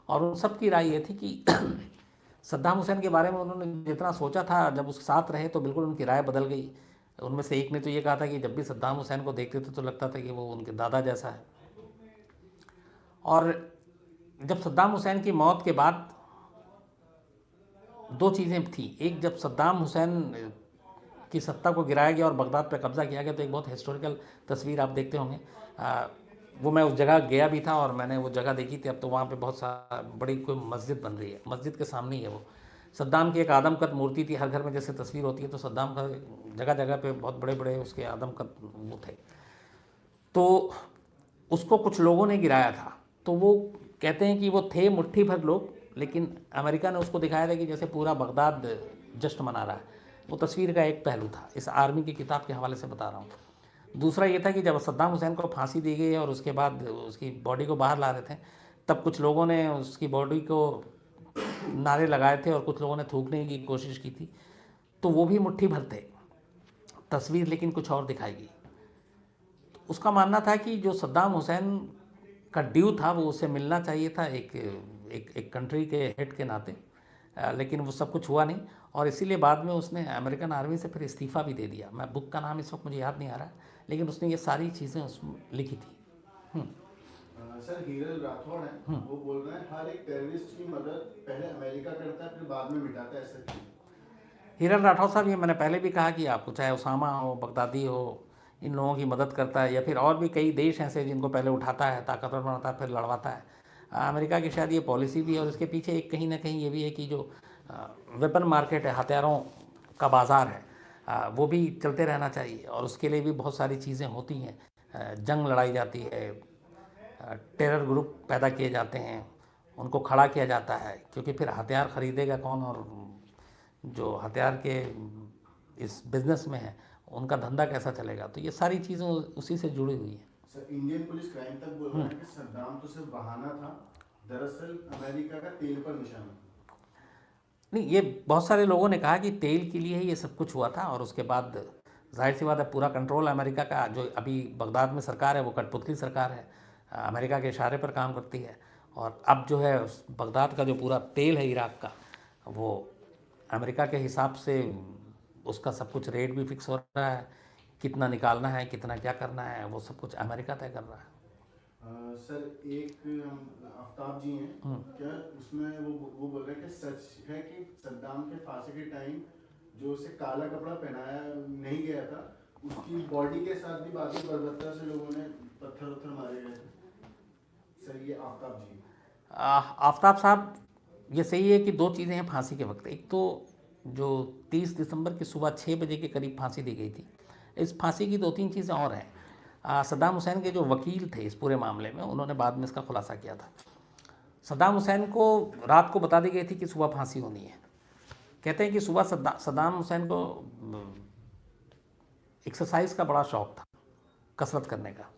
और उन सब की राय ये थी कि सद्दाम हुसैन के बारे में उन्होंने जितना सोचा था, जब उसके साथ रहे तो बिल्कुल उनकी राय बदल गई। उनमें से एक ने तो ये कहा था कि जब भी सद्दाम हुसैन को देखते थे तो लगता था कि वो उनके दादा जैसा है। और जब सद्दाम हुसैन की मौत के बाद 2 चीज़ें थी। एक, जब सद्दाम हुसैन की सत्ता को गिराया गया और बगदाद पर कब्ज़ा किया गया तो एक बहुत हिस्टोरिकल तस्वीर आप देखते होंगे। वो मैं उस जगह गया भी था और मैंने वो जगह देखी थी। अब तो वहाँ पे बहुत सारा बड़ी कोई मस्जिद बन रही है, मस्जिद के सामने ही है वो। सद्दाम की एक आदमकद मूर्ति थी, हर घर में जैसे तस्वीर होती है, तो सद्दाम का जगह जगह पे बहुत बड़े बड़े उसके आदमकद वो थे। तो उसको कुछ लोगों ने गिराया था। तो वो कहते हैं कि वो थे मुट्ठी भर लोग, लेकिन अमेरिका ने उसको दिखाया था कि जैसे पूरा बगदाद जश्न मना रहा है। वो तस्वीर का एक पहलू था, इस आर्मी की किताब के हवाले से बता रहा हूँ। दूसरा ये था कि जब सद्दाम हुसैन को फांसी दी गई और उसके बाद उसकी बॉडी को बाहर ला रहे थे, तब कुछ लोगों ने उसकी बॉडी को नारे लगाए थे और कुछ लोगों ने थूकने की कोशिश की थी। तो वो भी मुट्ठी भर थे, तस्वीर लेकिन कुछ और दिखाई गई। उसका मानना था कि जो सद्दाम हुसैन का ड्यू था वो उसे मिलना चाहिए था एक कंट्री के हेड के नाते, लेकिन वो सब कुछ हुआ नहीं, और इसीलिए बाद में उसने अमेरिकन आर्मी से फिर इस्तीफ़ा भी दे दिया। मैं बुक का नाम इस वक्त मुझे याद नहीं आ रहा, लेकिन उसने ये सारी चीज़ें उसमें लिखी थी। सर हीरल राठौड़ है, वो बोल रहे हैं हर एक टेररिस्ट की मदद पहले अमेरिका करता है फिर बाद में मिटाता है, ऐसा क्यों? हीरल राठौर साहब, ये मैंने पहले भी कहा कि आपको चाहे उसामा हो, बगदादी हो, इन लोगों की मदद करता है, या फिर और भी कई देश ऐसे जिनको पहले उठाता है, ताकतवर बनाता है, फिर लड़वाता है। अमेरिका की शायद ये पॉलिसी भी है, और इसके पीछे एक कहीं ना कहीं ये भी है कि जो वेपन मार्केट है, हथियारों का बाज़ार है, वो भी चलते रहना चाहिए, और उसके लिए भी बहुत सारी चीज़ें होती हैं। जंग लड़ाई जाती है, टेरर ग्रुप पैदा किए जाते हैं, उनको खड़ा किया जाता है, क्योंकि फिर हथियार ख़रीदेगा कौन, और जो हथियार के इस बिज़नेस में है उनका धंधा कैसा चलेगा। तो ये सारी चीज़ें उसी से जुड़ी हुई हैं। सर इंडियन पुलिस क्राइम तक बोल रहा है कि सद्दाम तो सिर्फ बहाना था, दरअसल अमेरिका का तेल पर निशाना था। नहीं, ये बहुत सारे लोगों ने कहा कि तेल के लिए ही ये सब कुछ हुआ था, और उसके बाद जाहिर सी बात है पूरा कंट्रोल अमेरिका का, जो अभी बगदाद में सरकार है वो कठपुतली सरकार है, अमेरिका के इशारे पर काम करती है। और अब जो है बगदाद का जो पूरा तेल है इराक़ का, वो अमेरिका के हिसाब से उसका सब कुछ रेट भी फिक्स हो रहा है, कितना निकालना है, कितना क्या करना है, वो सब कुछ अमेरिका तय कर रहा है। सर एक आफ्ताब जी हैं, क्या उसमें वो बोल रहे हैं कि सच है कि सद्दाम के फांसी के टाइम जो उसे काला कपड़ा पहनाया नहीं गया था, उसकी बॉडी के साथ भी बाद में बर्बरता से लोगों ने पत्थर मारे गए थे? सर ये आफ्ताब जी। आफ्ताब साहब, ये सही है कि दो चीज़ें हैं फांसी के वक्त। एक तो जो 30 दिसंबर की सुबह 6 बजे के करीब फांसी दी गई थी, इस फांसी की दो तीन चीज़ें और हैं। सद्दाम हुसैन के जो वकील थे इस पूरे मामले में, उन्होंने बाद में इसका खुलासा किया था। सद्दाम हुसैन को रात को बता दी गई थी कि सुबह फांसी होनी है। कहते हैं कि सुबह सद्दाम हुसैन को एक्सरसाइज का बड़ा शौक़ था, कसरत करने का।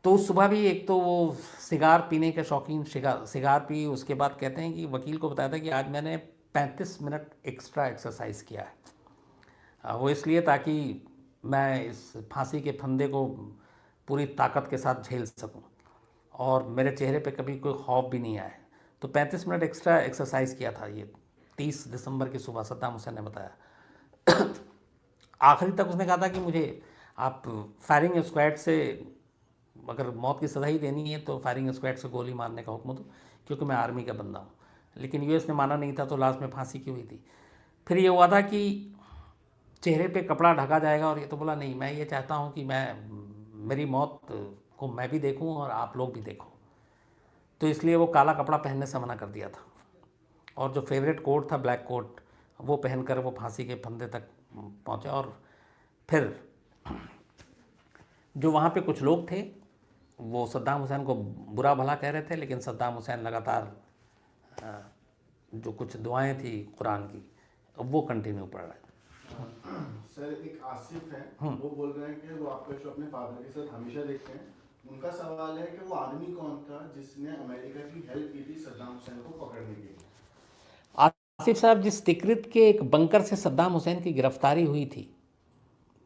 तो उस सुबह भी एक तो वो सिगार पीने के शौकीन, सिगार पी, उसके बाद कहते हैं कि वकील को बताया था कि आज मैंने 35 मिनट एक्स्ट्रा एक्सरसाइज किया है। वो इसलिए ताकि मैं इस फांसी के फंदे को पूरी ताकत के साथ झेल सकूं, और मेरे चेहरे पे कभी कोई खौफ भी नहीं आया। तो 35 मिनट एक्स्ट्रा एक्सरसाइज किया था ये 30 दिसंबर की सुबह, सद्दाम हुसैन ने बताया। आखिरी तक उसने कहा था कि मुझे आप फायरिंग स्क्वाड से अगर मौत की सज़ा ही देनी है तो फायरिंग स्क्वाड से गोली मारने का हुक्म दो, क्योंकि मैं आर्मी का बंदा हूँ। लेकिन यूएस ने माना नहीं था, तो लास्ट में फांसी की हुई थी। फिर ये हुआ था कि चेहरे पे कपड़ा ढका जाएगा, और ये तो बोला नहीं, मैं ये चाहता हूँ कि मेरी मौत को मैं भी देखूँ और आप लोग भी देखो। तो इसलिए वो काला कपड़ा पहनने से मना कर दिया था, और जो फेवरेट कोट था ब्लैक कोट, वो पहनकर वो फांसी के फंदे तक पहुँचे। और फिर जो वहाँ पे कुछ लोग थे वो सद्दाम हुसैन को बुरा भला कह रहे थे, लेकिन सद्दाम हुसैन लगातार जो कुछ दुआएं थी कुरान की वो कंटिन्यू पढ़ रहे हैं। सर एक आसिफ है, वो बोल रहे हैं कि वो आपका शो अपने फादर के साथ हमेशा देखते हैं। उनका सवाल है कि वो आदमी कौन था जिसने अमेरिका की हेल्प की थी सद्दाम हुसैन को पकड़ने के लिए? आसिफ साहब, जिस तिकरित के एक बंकर से सद्दाम हुसैन की गिरफ्तारी हुई थी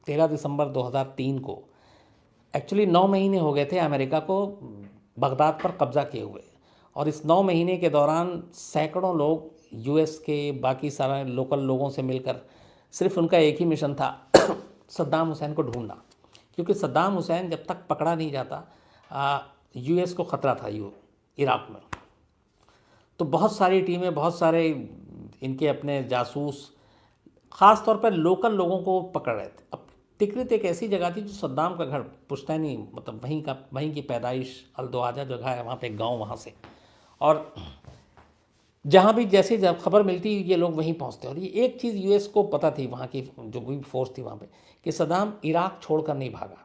13 दिसंबर 2003 को, एक्चुअली 9 महीने हो गए थे अमेरिका को बगदाद पर कब्ज़ा किए हुए, और इस 9 महीने के दौरान सैकड़ों लोग यूएस के, बाकी सारे लोकल लोगों से मिलकर, सिर्फ उनका एक ही मिशन था सद्दाम हुसैन को ढूंढना, क्योंकि सद्दाम हुसैन जब तक पकड़ा नहीं जाता यूएस को ख़तरा था इराक़ में। तो बहुत सारी टीमें, बहुत सारे इनके अपने जासूस ख़ास तौर पर लोकल लोगों को पकड़ रहे थे। अब तिकरित एक ऐसी जगह थी जो सद्दाम का घर, पुश्तैनी, मतलब वहीं की पैदाइश, अल-दुआजा जगह है, वहाँ पे एक गाँव, वहाँ से, और जहाँ भी जैसे जब खबर मिलती ये लोग वहीं पहुँचते। और ये एक चीज़ यूएस को पता थी, वहाँ की जो भी फोर्स थी वहाँ पे, कि सद्दाम इराक़ छोड़कर नहीं भागा,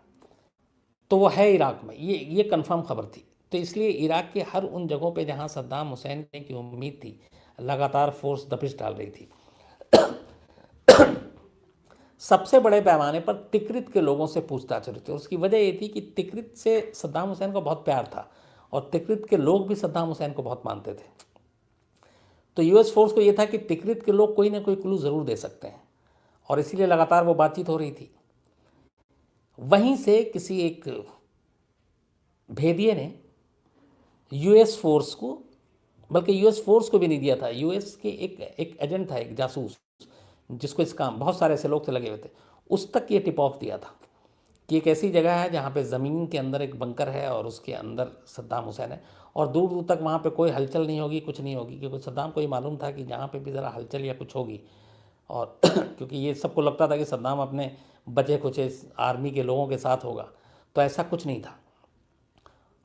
तो वो है इराक़ में, ये कंफर्म खबर थी। तो इसलिए इराक़ के हर उन जगहों पे जहाँ सद्दाम हुसैन की उम्मीद थी, लगातार फोर्स दबिश डाल रही थी। सबसे बड़े पैमाने पर तिकरित के लोगों से पूछताछ होती थी। उसकी वजह ये थी कि तिकरित से सद्दाम हुसैन को बहुत प्यार था, और तिकरित के लोग भी सद्दाम हुसैन को बहुत मानते थे। तो यूएस फोर्स को ये था कि तिकरित के लोग कोई ना कोई क्लू ज़रूर दे सकते हैं, और इसीलिए लगातार वो बातचीत हो रही थी। वहीं से किसी एक भेदिए ने यूएस फोर्स को, बल्कि यूएस फोर्स को भी नहीं दिया था, यूएस के एक एजेंट था, एक जासूस, जिसको इस काम, बहुत सारे ऐसे लोग थे लगे हुए थे, उस तक ये टिप ऑफ दिया था कि एक ऐसी जगह है जहाँ पे ज़मीन के अंदर एक बंकर है और उसके अंदर सद्दाम हुसैन है, और दूर दूर तक वहाँ पे कोई हलचल नहीं होगी, कुछ नहीं होगी, क्योंकि सद्दाम को ये मालूम था कि जहाँ पे भी ज़रा हलचल या कुछ होगी, और क्योंकि ये सबको लगता था कि सद्दाम अपने बचे खुचे आर्मी के लोगों के साथ होगा, तो ऐसा कुछ नहीं था।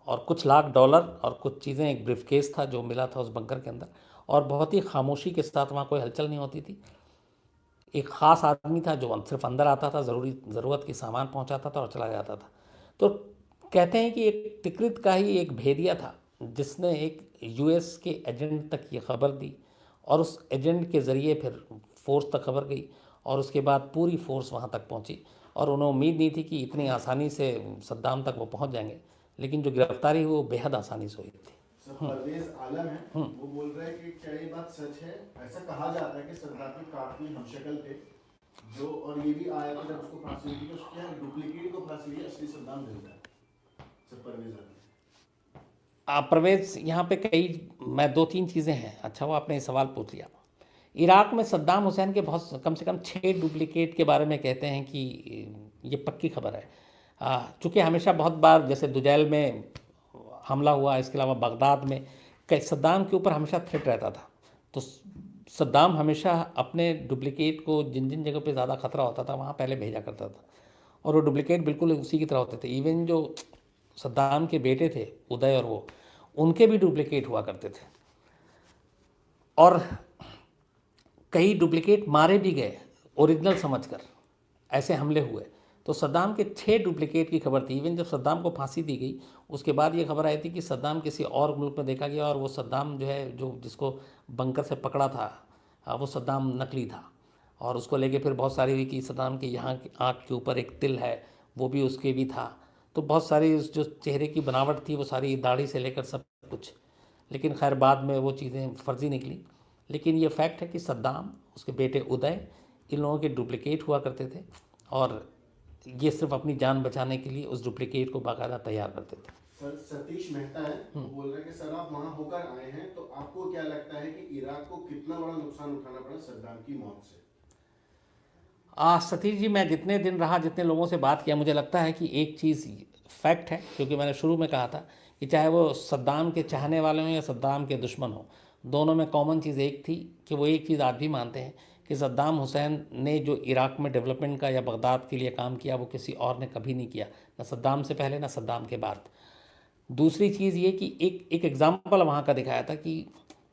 और कुछ लाख डॉलर और कुछ चीज़ें, एक ब्रीफकेस था जो मिला था उस बंकर के अंदर, और बहुत ही खामोशी के साथ वहाँ कोई हलचल नहीं होती थी। एक ख़ास आदमी था जो सिर्फ अंदर आता था, ज़रूरत की सामान पहुँचाता था और चला जाता था। तो कहते हैं कि एक तिकरित का ही एक भेदिया था जिसने एक यूएस के एजेंट तक ये खबर दी, और उस एजेंट के ज़रिए फिर फोर्स तक खबर गई, और उसके बाद पूरी फोर्स वहाँ तक पहुँची, और उन्हें उम्मीद नहीं थी कि इतनी आसानी से सद्दाम तक वो पहुँच जाएंगे, लेकिन जो गिरफ्तारी हुई वो बेहद आसानी से हुई थी। सर, परवेज आलम है, वो बोल रहे हैं कि क्या ये बात सच है? ऐसा कहा जाता है कि सद्दाम काफी हमशक्ल थे, जो, और ये भी आया था जब उसको फांसी हुई थी कि उसके यहाँ डुप्लीकेट को फांसी हुई, असली सद्दाम जिंदा है। सर, परवेज आलम। परवेज, यहाँ पे मैं 2-3 चीज़ें हैं। अच्छा वो आपने ये सवाल पूछ लिया। इराक में सद्दाम हुसैन के बहुत कम से कम 6 डुप्लीकेट के बारे में कहते हैं कि ये पक्की खबर है। चूँकि हमेशा बहुत बार जैसे दुजैल में हमला हुआ, इसके अलावा बगदाद में कई, सद्दाम के ऊपर हमेशा थ्रेट रहता था, तो सद्दाम हमेशा अपने डुप्लीकेट को जिन जिन जगह पे ज़्यादा खतरा होता था वहाँ पहले भेजा करता था, और वो डुप्लीकेट बिल्कुल उसी की तरह होते थे। इवन जो सद्दाम के बेटे थे उदय और वो, उनके भी डुप्लीकेट हुआ करते थे, और कई डुप्लीकेट मारे भी गए ओरिजिनल समझकर, ऐसे हमले हुए। तो सद्दाम के 6 डुप्लीकेट की खबर थी। इवन जब सद्दाम को फांसी दी गई उसके बाद ये खबर आई थी कि सद्दाम किसी और मुल्क में देखा गया, और वो सद्दाम जो है, जो जिसको बंकर से पकड़ा था, वो सद्दाम नकली था, और उसको लेके फिर बहुत सारी हुई कि सद्दाम के यहाँ आँख के ऊपर एक तिल है, वो भी उसके भी था। तो बहुत सारी उस जो चेहरे की बनावट थी वो सारी, दाढ़ी से लेकर सब कुछ, लेकिन खैर बाद में वो चीज़ें फर्जी निकली। लेकिन ये फैक्ट है कि सद्दाम, उसके बेटे उदय, इन लोगों के डुप्लीकेट हुआ करते थे, और ये सिर्फ अपनी जान बचाने के लिए उस डुप्लीकेट को बाकायदा तैयार करते थे। सर, सतीश मेहता है, वो बोल रहे हैं कि सर आप वहां होकर आए हैं, तो आपको क्या लगता है कि इराक को कितना बड़ा नुकसान उठाना पड़ा सद्दाम की मौत से? सतीश जी, मैं जितने दिन रहा, जितने लोगों से बात किया, मुझे लगता है कि एक चीज़ फैक्ट है, क्योंकि मैंने शुरू में कहा था कि चाहे वो सद्दाम के चाहने वाले हों या सद्दाम के दुश्मन हों, दोनों में कॉमन चीज़ एक थी कि वो एक चीज़ आज भी मानते हैं कि सद्दाम हुसैन ने जो इराक में डेवलपमेंट का या बगदाद के लिए काम किया वो किसी और ने कभी नहीं किया, ना सद्दाम से पहले ना सद्दाम के बाद। दूसरी चीज़ ये कि एक एग्ज़ाम्पल वहाँ का दिखाया था कि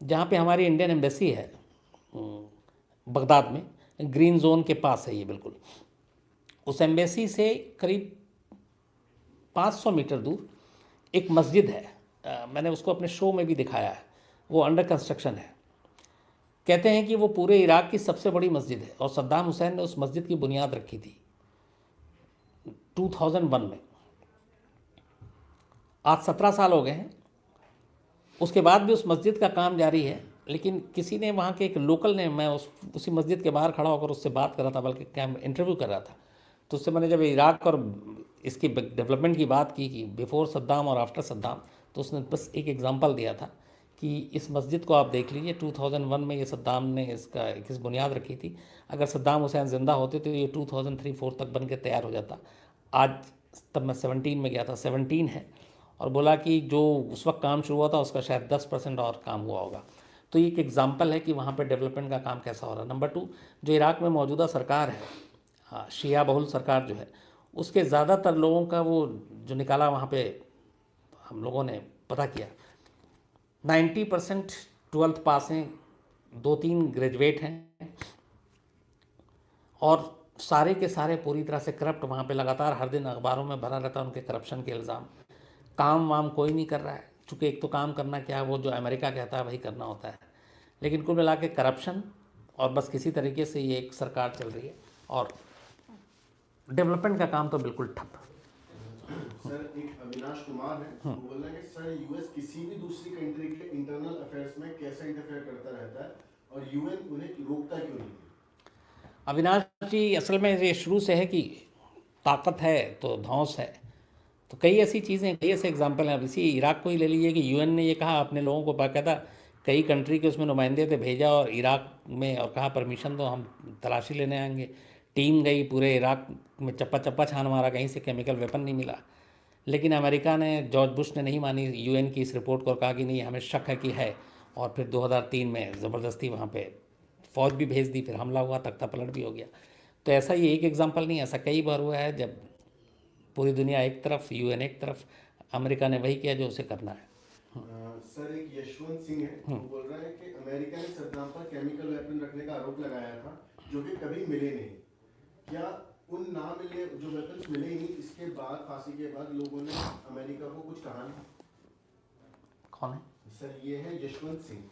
जहाँ पे हमारी इंडियन एम्बेसी है बगदाद में, ग्रीन जोन के पास है ये बिल्कुल, उस एम्बेसी से करीब 500 मीटर दूर एक मस्जिद है। मैंने उसको अपने शो में भी दिखाया है, वो अंडर कंस्ट्रक्शन है। कहते हैं कि वो पूरे इराक की सबसे बड़ी मस्जिद है, और सद्दाम हुसैन ने उस मस्जिद की बुनियाद रखी थी 2001 में। आज 17 साल हो गए हैं, उसके बाद भी उस मस्जिद का काम जारी है। लेकिन किसी ने, वहाँ के एक लोकल ने, मैं उसी मस्जिद के बाहर खड़ा होकर उससे बात कर रहा था, बल्कि इंटरव्यू कर रहा था, तो उससे मैंने जब इराक और इसकी डेवलपमेंट की बात की कि बिफोर सद्दाम और आफ्टर सद्दाम, तो उसने बस एक एग्जांपल दिया था कि इस मस्जिद को आप देख लीजिए, 2001 में ये सद्दाम ने इसका किस बुनियाद रखी थी। अगर सद्दाम हुसैन ज़िंदा होते तो ये 2003-4 तक बन के तैयार हो जाता। आज, तब मैं 17 में गया था, 17 है, और बोला कि जो उस वक्त काम शुरू हुआ था उसका शायद 10% और काम हुआ होगा। तो ये एक एग्जांपल है कि वहाँ पर डेवलपमेंट का काम कैसा हो रहा है। नंबर 2, जो इराक में मौजूदा सरकार है, शिया बहुल सरकार जो है, उसके ज़्यादातर लोगों का वो जो निकाला वहाँ पे हम लोगों ने पता किया, 90% 12th पास हैं, 2-3 ग्रेजुएट हैं, और सारे के सारे पूरी तरह से करप्ट। वहाँ पे लगातार हर दिन अखबारों में भरा रहता है उनके करप्शन के इल्ज़ाम। काम वाम कोई नहीं कर रहा है, चूँकि एक तो काम करना क्या है, वो जो अमेरिका कहता है वही करना होता है, लेकिन कुल मिला के करप्शन, और बस किसी तरीके से ये एक सरकार चल रही है, और डेवलपमेंट का काम तो बिल्कुल ठप। सर, एक अविनाश कुमार है, वो बोल रहे हैं कि सर यूएस किसी भी दूसरी कंट्री के इंटरनल अफेयर्स में कैसे इंटरफेयर करता रहता है, और यूएन उन्हें रोकता क्यों नहीं? अविनाश जी, असल में ये शुरू से है कि ताकत है तो धौंस है। तो कई ऐसी चीज़ें, कई ऐसे एग्जाम्पल हैं। अब इसी इराक को ही ले लीजिए कि यूएन ने ये कहा अपने लोगों को, बाकायदा कई कंट्री के उसमें नुमाइंदे थे, भेजा और इराक में, और कहा परमिशन दो, हम तलाशी लेने आएंगे। टीम गई, पूरे इराक में चप्पा चप्पा छान मारा, कहीं से केमिकल वेपन नहीं मिला। लेकिन अमेरिका ने, जॉर्ज बुश ने नहीं मानी यूएन की इस रिपोर्ट को और कहा कि नहीं, हमें शक है कि है। और फिर 2003 में ज़बरदस्ती वहाँ पे फ़ौज भी भेज दी, फिर हमला हुआ, तख्ता पलट भी हो गया। तो ऐसा ये एक एग्जाम्पल नहीं, ऐसा कई बार हुआ है जब पूरी दुनिया एक तरफ, यूएन एक तरफ, अमेरिका ने वही किया जो उसे करना है। सर एक यशवंत सिंह है, वो बोल रहा है कि अमेरिका ने सद्दाम पर केमिकल वेपन रखने का आरोप लगाया था जो कि कभी मिले नहीं। क्या उन ना मिले, जो वेपन्स मिले ही नहीं, इसके बाद फांसी के बाद लोगों ने अमेरिका को कुछ कहा नहीं? कौन है सर ये है यशवंत सिंह।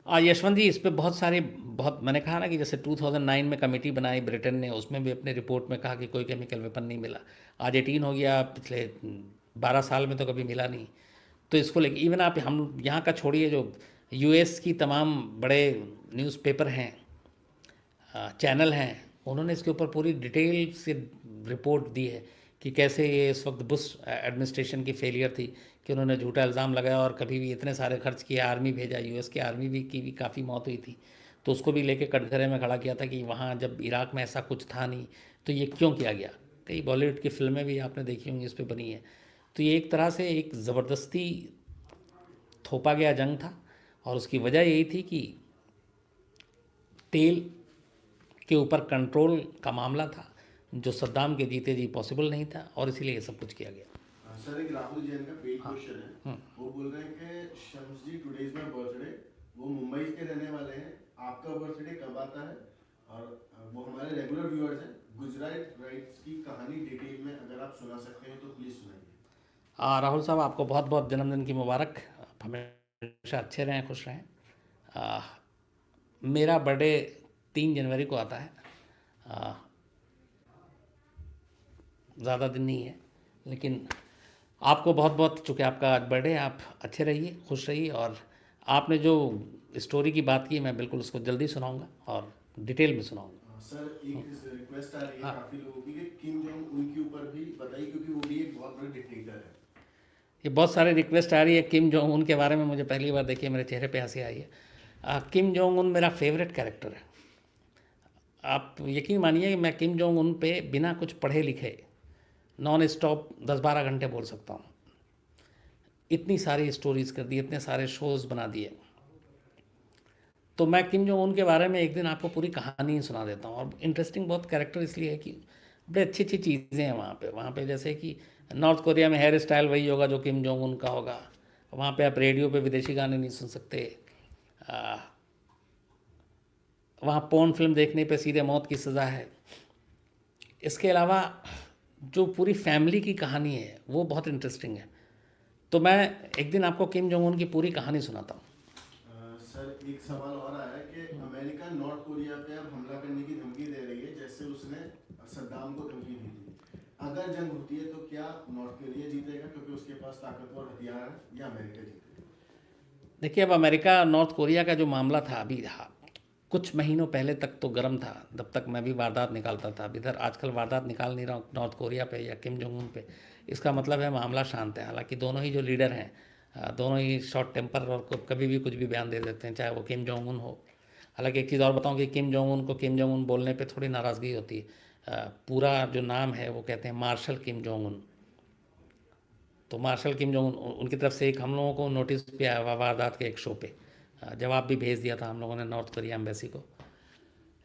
यशवंत जी, इस पे बहुत सारे, बहुत, मैंने कहा ना कि जैसे 2009 में कमेटी बनाई ब्रिटेन ने, उसमें भी अपने रिपोर्ट में कहा कि कोई केमिकल वेपन नहीं मिला। आज 18 हो गया, पिछले 12 साल में तो कभी मिला नहीं। तो इसको लेके इवन आप, हम यहाँ का छोड़िए, जो यूएस की तमाम बड़े न्यूज़पेपर हैं, चैनल हैं, उन्होंने इसके ऊपर पूरी डिटेल से रिपोर्ट दी है कि कैसे ये इस वक्त बुश एडमिनिस्ट्रेशन की फेलियर थी कि उन्होंने झूठा इल्ज़ाम लगाया और कभी भी इतने सारे खर्च किए, आर्मी भेजा, यूएस की आर्मी भी की भी काफ़ी मौत हुई थी। तो उसको भी लेके कटघरे में खड़ा किया था कि वहाँ जब इराक में ऐसा कुछ था नहीं तो ये क्यों किया गया। कई बॉलीवुड की फिल्में भी आपने देखी होंगी इस पर बनी है। तो ये एक तरह से एक ज़बरदस्ती थोपा गया जंग था, और उसकी वजह यही थी कि तेल के ऊपर कंट्रोल का मामला था, जो सद्दाम के जीते जी पॉसिबल नहीं था, और इसीलिए ये सब कुछ किया गया। सर एक राहुल जैन का पेड क्वेश्चन है, वो बोल रहे हैं कि शम्स जी, टुडे इज माय बर्थडे, वो मुंबई के रहने वाले हैं, आपका बर्थडे कब आता है? और वो हमारे रेगुलर व्यूअर्स हैं, गुजरात राइट्स की कहानी डिटेल में अगर आप सुना सकते हैं तो प्लीज़ सुनाइए। राहुल साहब, आपको बहुत बहुत जन्मदिन की मुबारक, आप हमेशा अच्छे रहें, खुश रहें। मेरा बर्थडे 3 जनवरी को आता है, ज़्यादा दिन नहीं है, लेकिन आपको बहुत बहुत, चूँकि आपका आज बर्थडे, आप अच्छे रहिए, खुश रहिए। और आपने जो स्टोरी की बात की, मैं बिल्कुल उसको जल्दी सुनाऊंगा और डिटेल में सुनाऊंगा। सर एक रिक्वेस्ट आ रही है काफ़ी लोगों की कि किम जोंग उनके ऊपर भी बताइए, क्योंकि वो भी एक बहुत बड़ा डिक्टेटर है। ये बहुत सारे रिक्वेस्ट आ रही है किम जोंग उन के बारे में। मुझे पहली बार देखिए मेरे चेहरे पे हंसी आई है। किम जोंग उन मेरा फेवरेट कैरेक्टर है। आप यकीन मानिए कि मैं किम जोंग उन पे बिना कुछ पढ़े लिखे नॉन स्टॉप 10-12 घंटे बोल सकता हूँ। इतनी सारी स्टोरीज़ कर दी, इतने सारे शोज़ बना दिए। तो मैं किम जोंग उन के बारे में एक दिन आपको पूरी कहानी सुना देता हूँ। और इंटरेस्टिंग बहुत कैरेक्टर इसलिए है कि बड़े अच्छी अच्छी चीज़ें हैं वहाँ पे जैसे कि नॉर्थ कोरिया में हेयर स्टाइल वही होगा जो किम जोंग उन का होगा। वहाँ पे आप रेडियो पे विदेशी गाने नहीं सुन सकते। वहाँ पोर्न फिल्म देखने पे सीधे मौत की सज़ा है। इसके अलावा जो पूरी फैमिली की कहानी है वो बहुत इंटरेस्टिंग है। तो मैं एक दिन आपको किम जोंग उन की पूरी कहानी सुनाता हूँ। सर एक सवाल और आया है कि अमेरिका नॉर्थ कोरिया पे अब हमला करने की धमकी दे रही है, जैसे उसने सद्दाम को धमकी दी थी। अगर जंग होती है तो क्या नॉर्थ कोरिया जीतेगा क्योंकि उसके पास ताकतवर हथियार है, या अमेरिका जीतेगा? देखिए, अब अमेरिका नॉर्थ कोरिया का जो मामला था अभी, कुछ महीनों पहले तक तो गर्म था, जब तक मैं भी वारदात निकालता था। अब इधर आजकल वारदात निकाल नहीं रहा हूँ नॉर्थ कोरिया पे या किम जोंग उन पे। इसका मतलब है मामला शांत है। हालांकि दोनों ही जो लीडर हैं, दोनों ही शॉर्ट टेम्पर और कभी भी कुछ भी बयान दे देते हैं, चाहे वो किम जोंग उन हो। हालांकि एक चीज़ और बताऊँ कि किम जोंग उन को किम जोंग उन बोलने पे थोड़ी नाराज़गी होती है। पूरा जो नाम है वो कहते हैं मार्शल किम जोंग उन। तो मार्शल किम जोंग उनकी तरफ से एक हम लोगों को नोटिस भी आया वारदात के एक शो पे। जवाब भी भेज दिया था हम लोगों ने नॉर्थ कोरिया एम्बेसी को।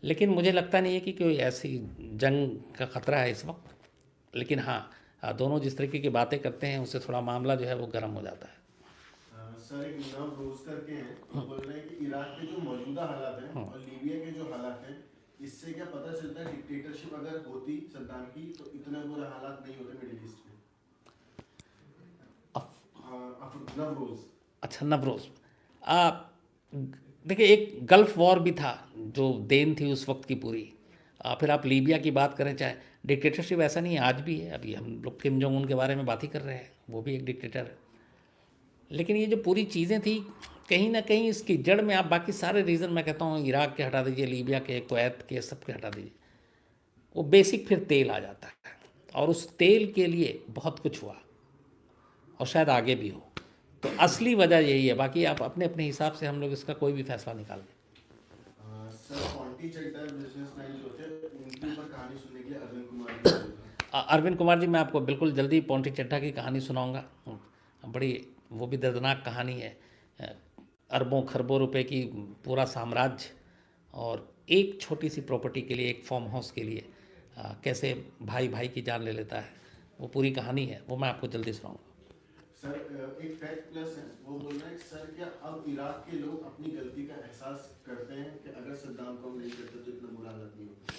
लेकिन मुझे लगता नहीं है कि कोई ऐसी जंग का ख़तरा है इस वक्त। लेकिन हाँ, दोनों जिस तरीके की बातें करते हैं उससे थोड़ा मामला जो है वो गर्म हो जाता है। सर एक नव रोज करके हैं, वो बोल रहे हैं कि इराक के जो मौजूदा हालात हैं और लीबिया के जो हालात हैं, इससे क्या पता चलता है डिक्टेटरशिप अगर होती सद्दाम की तो इतने बुरे हालात नहीं होते मिडिल ईस्ट में? नवरोज। अच्छा, नवरोज़। देखिए, एक गल्फ़ वॉर भी था जो देन थी उस वक्त की पूरी। फिर आप लीबिया की बात करें, चाहे डिक्टेटरशिप ऐसा नहीं है, आज भी है। अभी हम लोग किम जोंग उन के बारे में बात ही कर रहे हैं, वो भी एक डिक्टेटर है। लेकिन ये जो पूरी चीज़ें थी, कहीं ना कहीं इसकी जड़ में आप बाकी सारे रीज़न, मैं कहता हूँ इराक के हटा दीजिए, लीबिया के, कुवैत के, सब के हटा दीजिए, वो बेसिक फिर तेल आ जाता है। और उस तेल के लिए बहुत कुछ हुआ और शायद आगे भी हो। तो असली वजह यही है, बाकी आप अपने अपने हिसाब से हम लोग इसका कोई भी फैसला निकाल लें। सर पॉन्टी चड्ढा बिजनेसमैन जो थे उनके ऊपर कहानी सुनने के लिए अरविंद कुमार जी आए थे। अरविंद कुमार जी, मैं आपको बिल्कुल जल्दी पॉन्टी चड्ढा की कहानी सुनाऊंगा। बड़ी वो भी दर्दनाक कहानी है। अरबों खरबों रुपए की पूरा साम्राज्य और एक छोटी सी प्रॉपर्टी के लिए, एक फार्म हाउस के लिए कैसे भाई भाई की जान ले लेता है, वो पूरी कहानी है, वो मैं आपको जल्दी सुनाऊंगा। सर एक फैक्ट प्लस है, वो बोल रहे हैं सर क्या अब इराक के लोग अपनी गलती का एहसास करते हैं कि अगर सद्दाम को हम नहीं करते तो इतना बुरा हालत नहीं होता?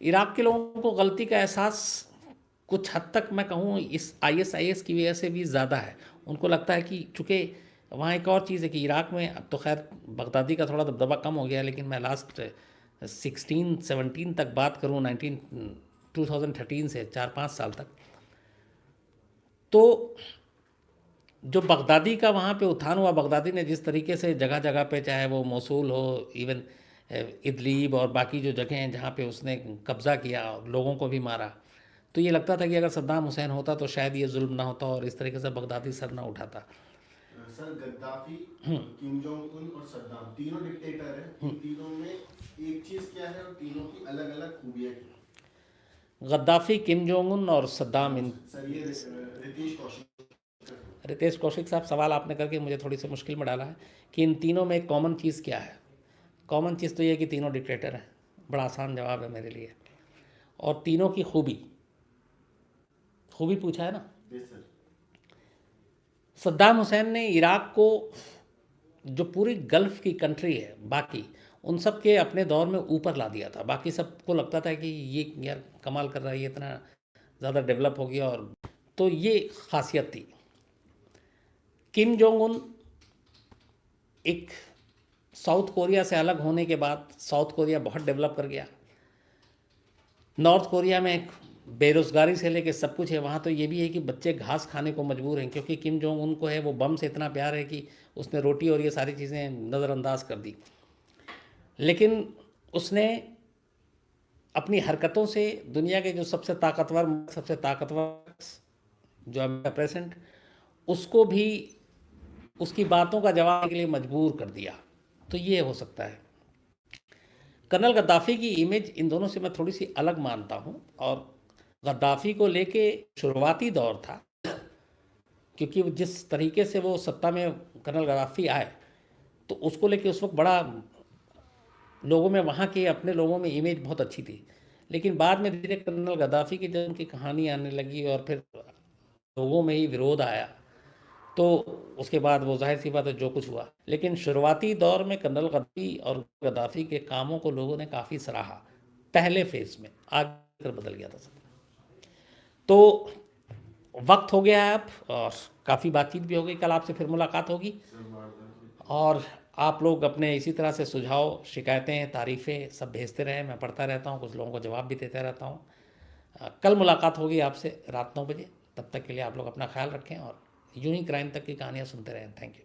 इराक के लोगों को गलती का एहसास कुछ हद तक मैं कहूँ इस ISIS की वजह से भी ज़्यादा है। उनको लगता है कि चूँकि वहाँ एक और चीज़ है कि इराक में अब तो खैर बगदादी का थोड़ा दबदबा कम हो गया है, लेकिन मैं लास्ट 16-17 तक बात करूँ, 2013 से 4-5 साल तक, तो जो बगदादी का वहाँ पे उत्थान हुआ, बगदादी ने जिस तरीके से जगह जगह पे, चाहे वो मोसूल हो, इवन इदलीब और बाकी जो जगह हैं जहाँ पे उसने कब्ज़ा किया और लोगों को भी मारा, तो ये लगता था कि अगर सद्दाम हुसैन होता तो शायद ये जुल्म ना होता और इस तरीके से बगदादी सर ना उठाता। Sir Gaddafi, Kim Jong Un और सद्दाम तीनों डिक्टेटर हैं, इन तीनों में एक चीज क्या है और तीनों की अलग अलग खूबियां क्या? गद्दाफ़ी, किम जोंग उन और सद्दाम, इन सर ये रितेश कौशिक। रितेश कौशिक साहब, सवाल आपने करके मुझे थोड़ी सी मुश्किल में डाला है कि इन तीनों में एक कॉमन चीज़ क्या है। कॉमन चीज़ तो ये है कि तीनों डिक्टेटर हैं। बड़ा आसान जवाब है मेरे लिए। और तीनों की खूबी पूछा है ना। सर सद्दाम हुसैन ने इराक को, जो पूरी गल्फ़ की कंट्री है बाकी, उन सब के अपने दौर में ऊपर ला दिया था। बाकी सबको लगता था कि ये यार कमाल कर रहा है, ये इतना ज़्यादा डेवलप हो गया, और तो ये खासियत थी। किम जोंग उन एक साउथ कोरिया से अलग होने के बाद, साउथ कोरिया बहुत डेवलप कर गया। नॉर्थ कोरिया में बेरोज़गारी से लेके सब कुछ है, वहाँ तो ये भी है कि बच्चे घास खाने को मजबूर हैं, क्योंकि किम जोंग उनको है वो बम से इतना प्यार है कि उसने रोटी और ये सारी चीज़ें नज़रअंदाज कर दी। लेकिन उसने अपनी हरकतों से दुनिया के जो सबसे ताकतवर जो अमेरिका प्रेसिडेंट, उसको भी उसकी बातों का जवाब देने के लिए मजबूर कर दिया। तो ये हो सकता है। कर्नल गद्दाफ़ी की इमेज इन दोनों से मैं थोड़ी सी अलग मानता हूँ, और गद्दाफ़ी को लेके शुरुआती दौर था, क्योंकि जिस तरीके से वो सत्ता में कर्नल गद्दाफ़ी आए, तो उसको लेके उस वक्त बड़ा लोगों में, वहाँ के अपने लोगों में इमेज बहुत अच्छी थी। लेकिन बाद में धीरे कर्नल गद्दाफ़ी की जब उनकी कहानी आने लगी और फिर लोगों में ही विरोध आया, तो उसके बाद वो जाहिर सी बात है जो कुछ हुआ। लेकिन शुरुआती दौर में कर्नल गद्दाफ़ी और गद्दाफ़ी के कामों को लोगों ने काफ़ी सराहा पहले फेज़ में, आगे बदल गया था सब। तो वक्त हो गया है अब, और काफ़ी बातचीत भी हो गई। कल आपसे फिर मुलाकात होगी, और आप लोग अपने इसी तरह से सुझाव, शिकायतें, तारीफ़ें सब भेजते रहें। मैं पढ़ता रहता हूँ, कुछ लोगों को जवाब भी देता रहता हूँ। कल मुलाकात होगी आपसे रात 9 बजे। तब तक के लिए आप लोग अपना ख्याल रखें और यूं ही क्राइम तक की कहानियाँ सुनते रहें। Thank you.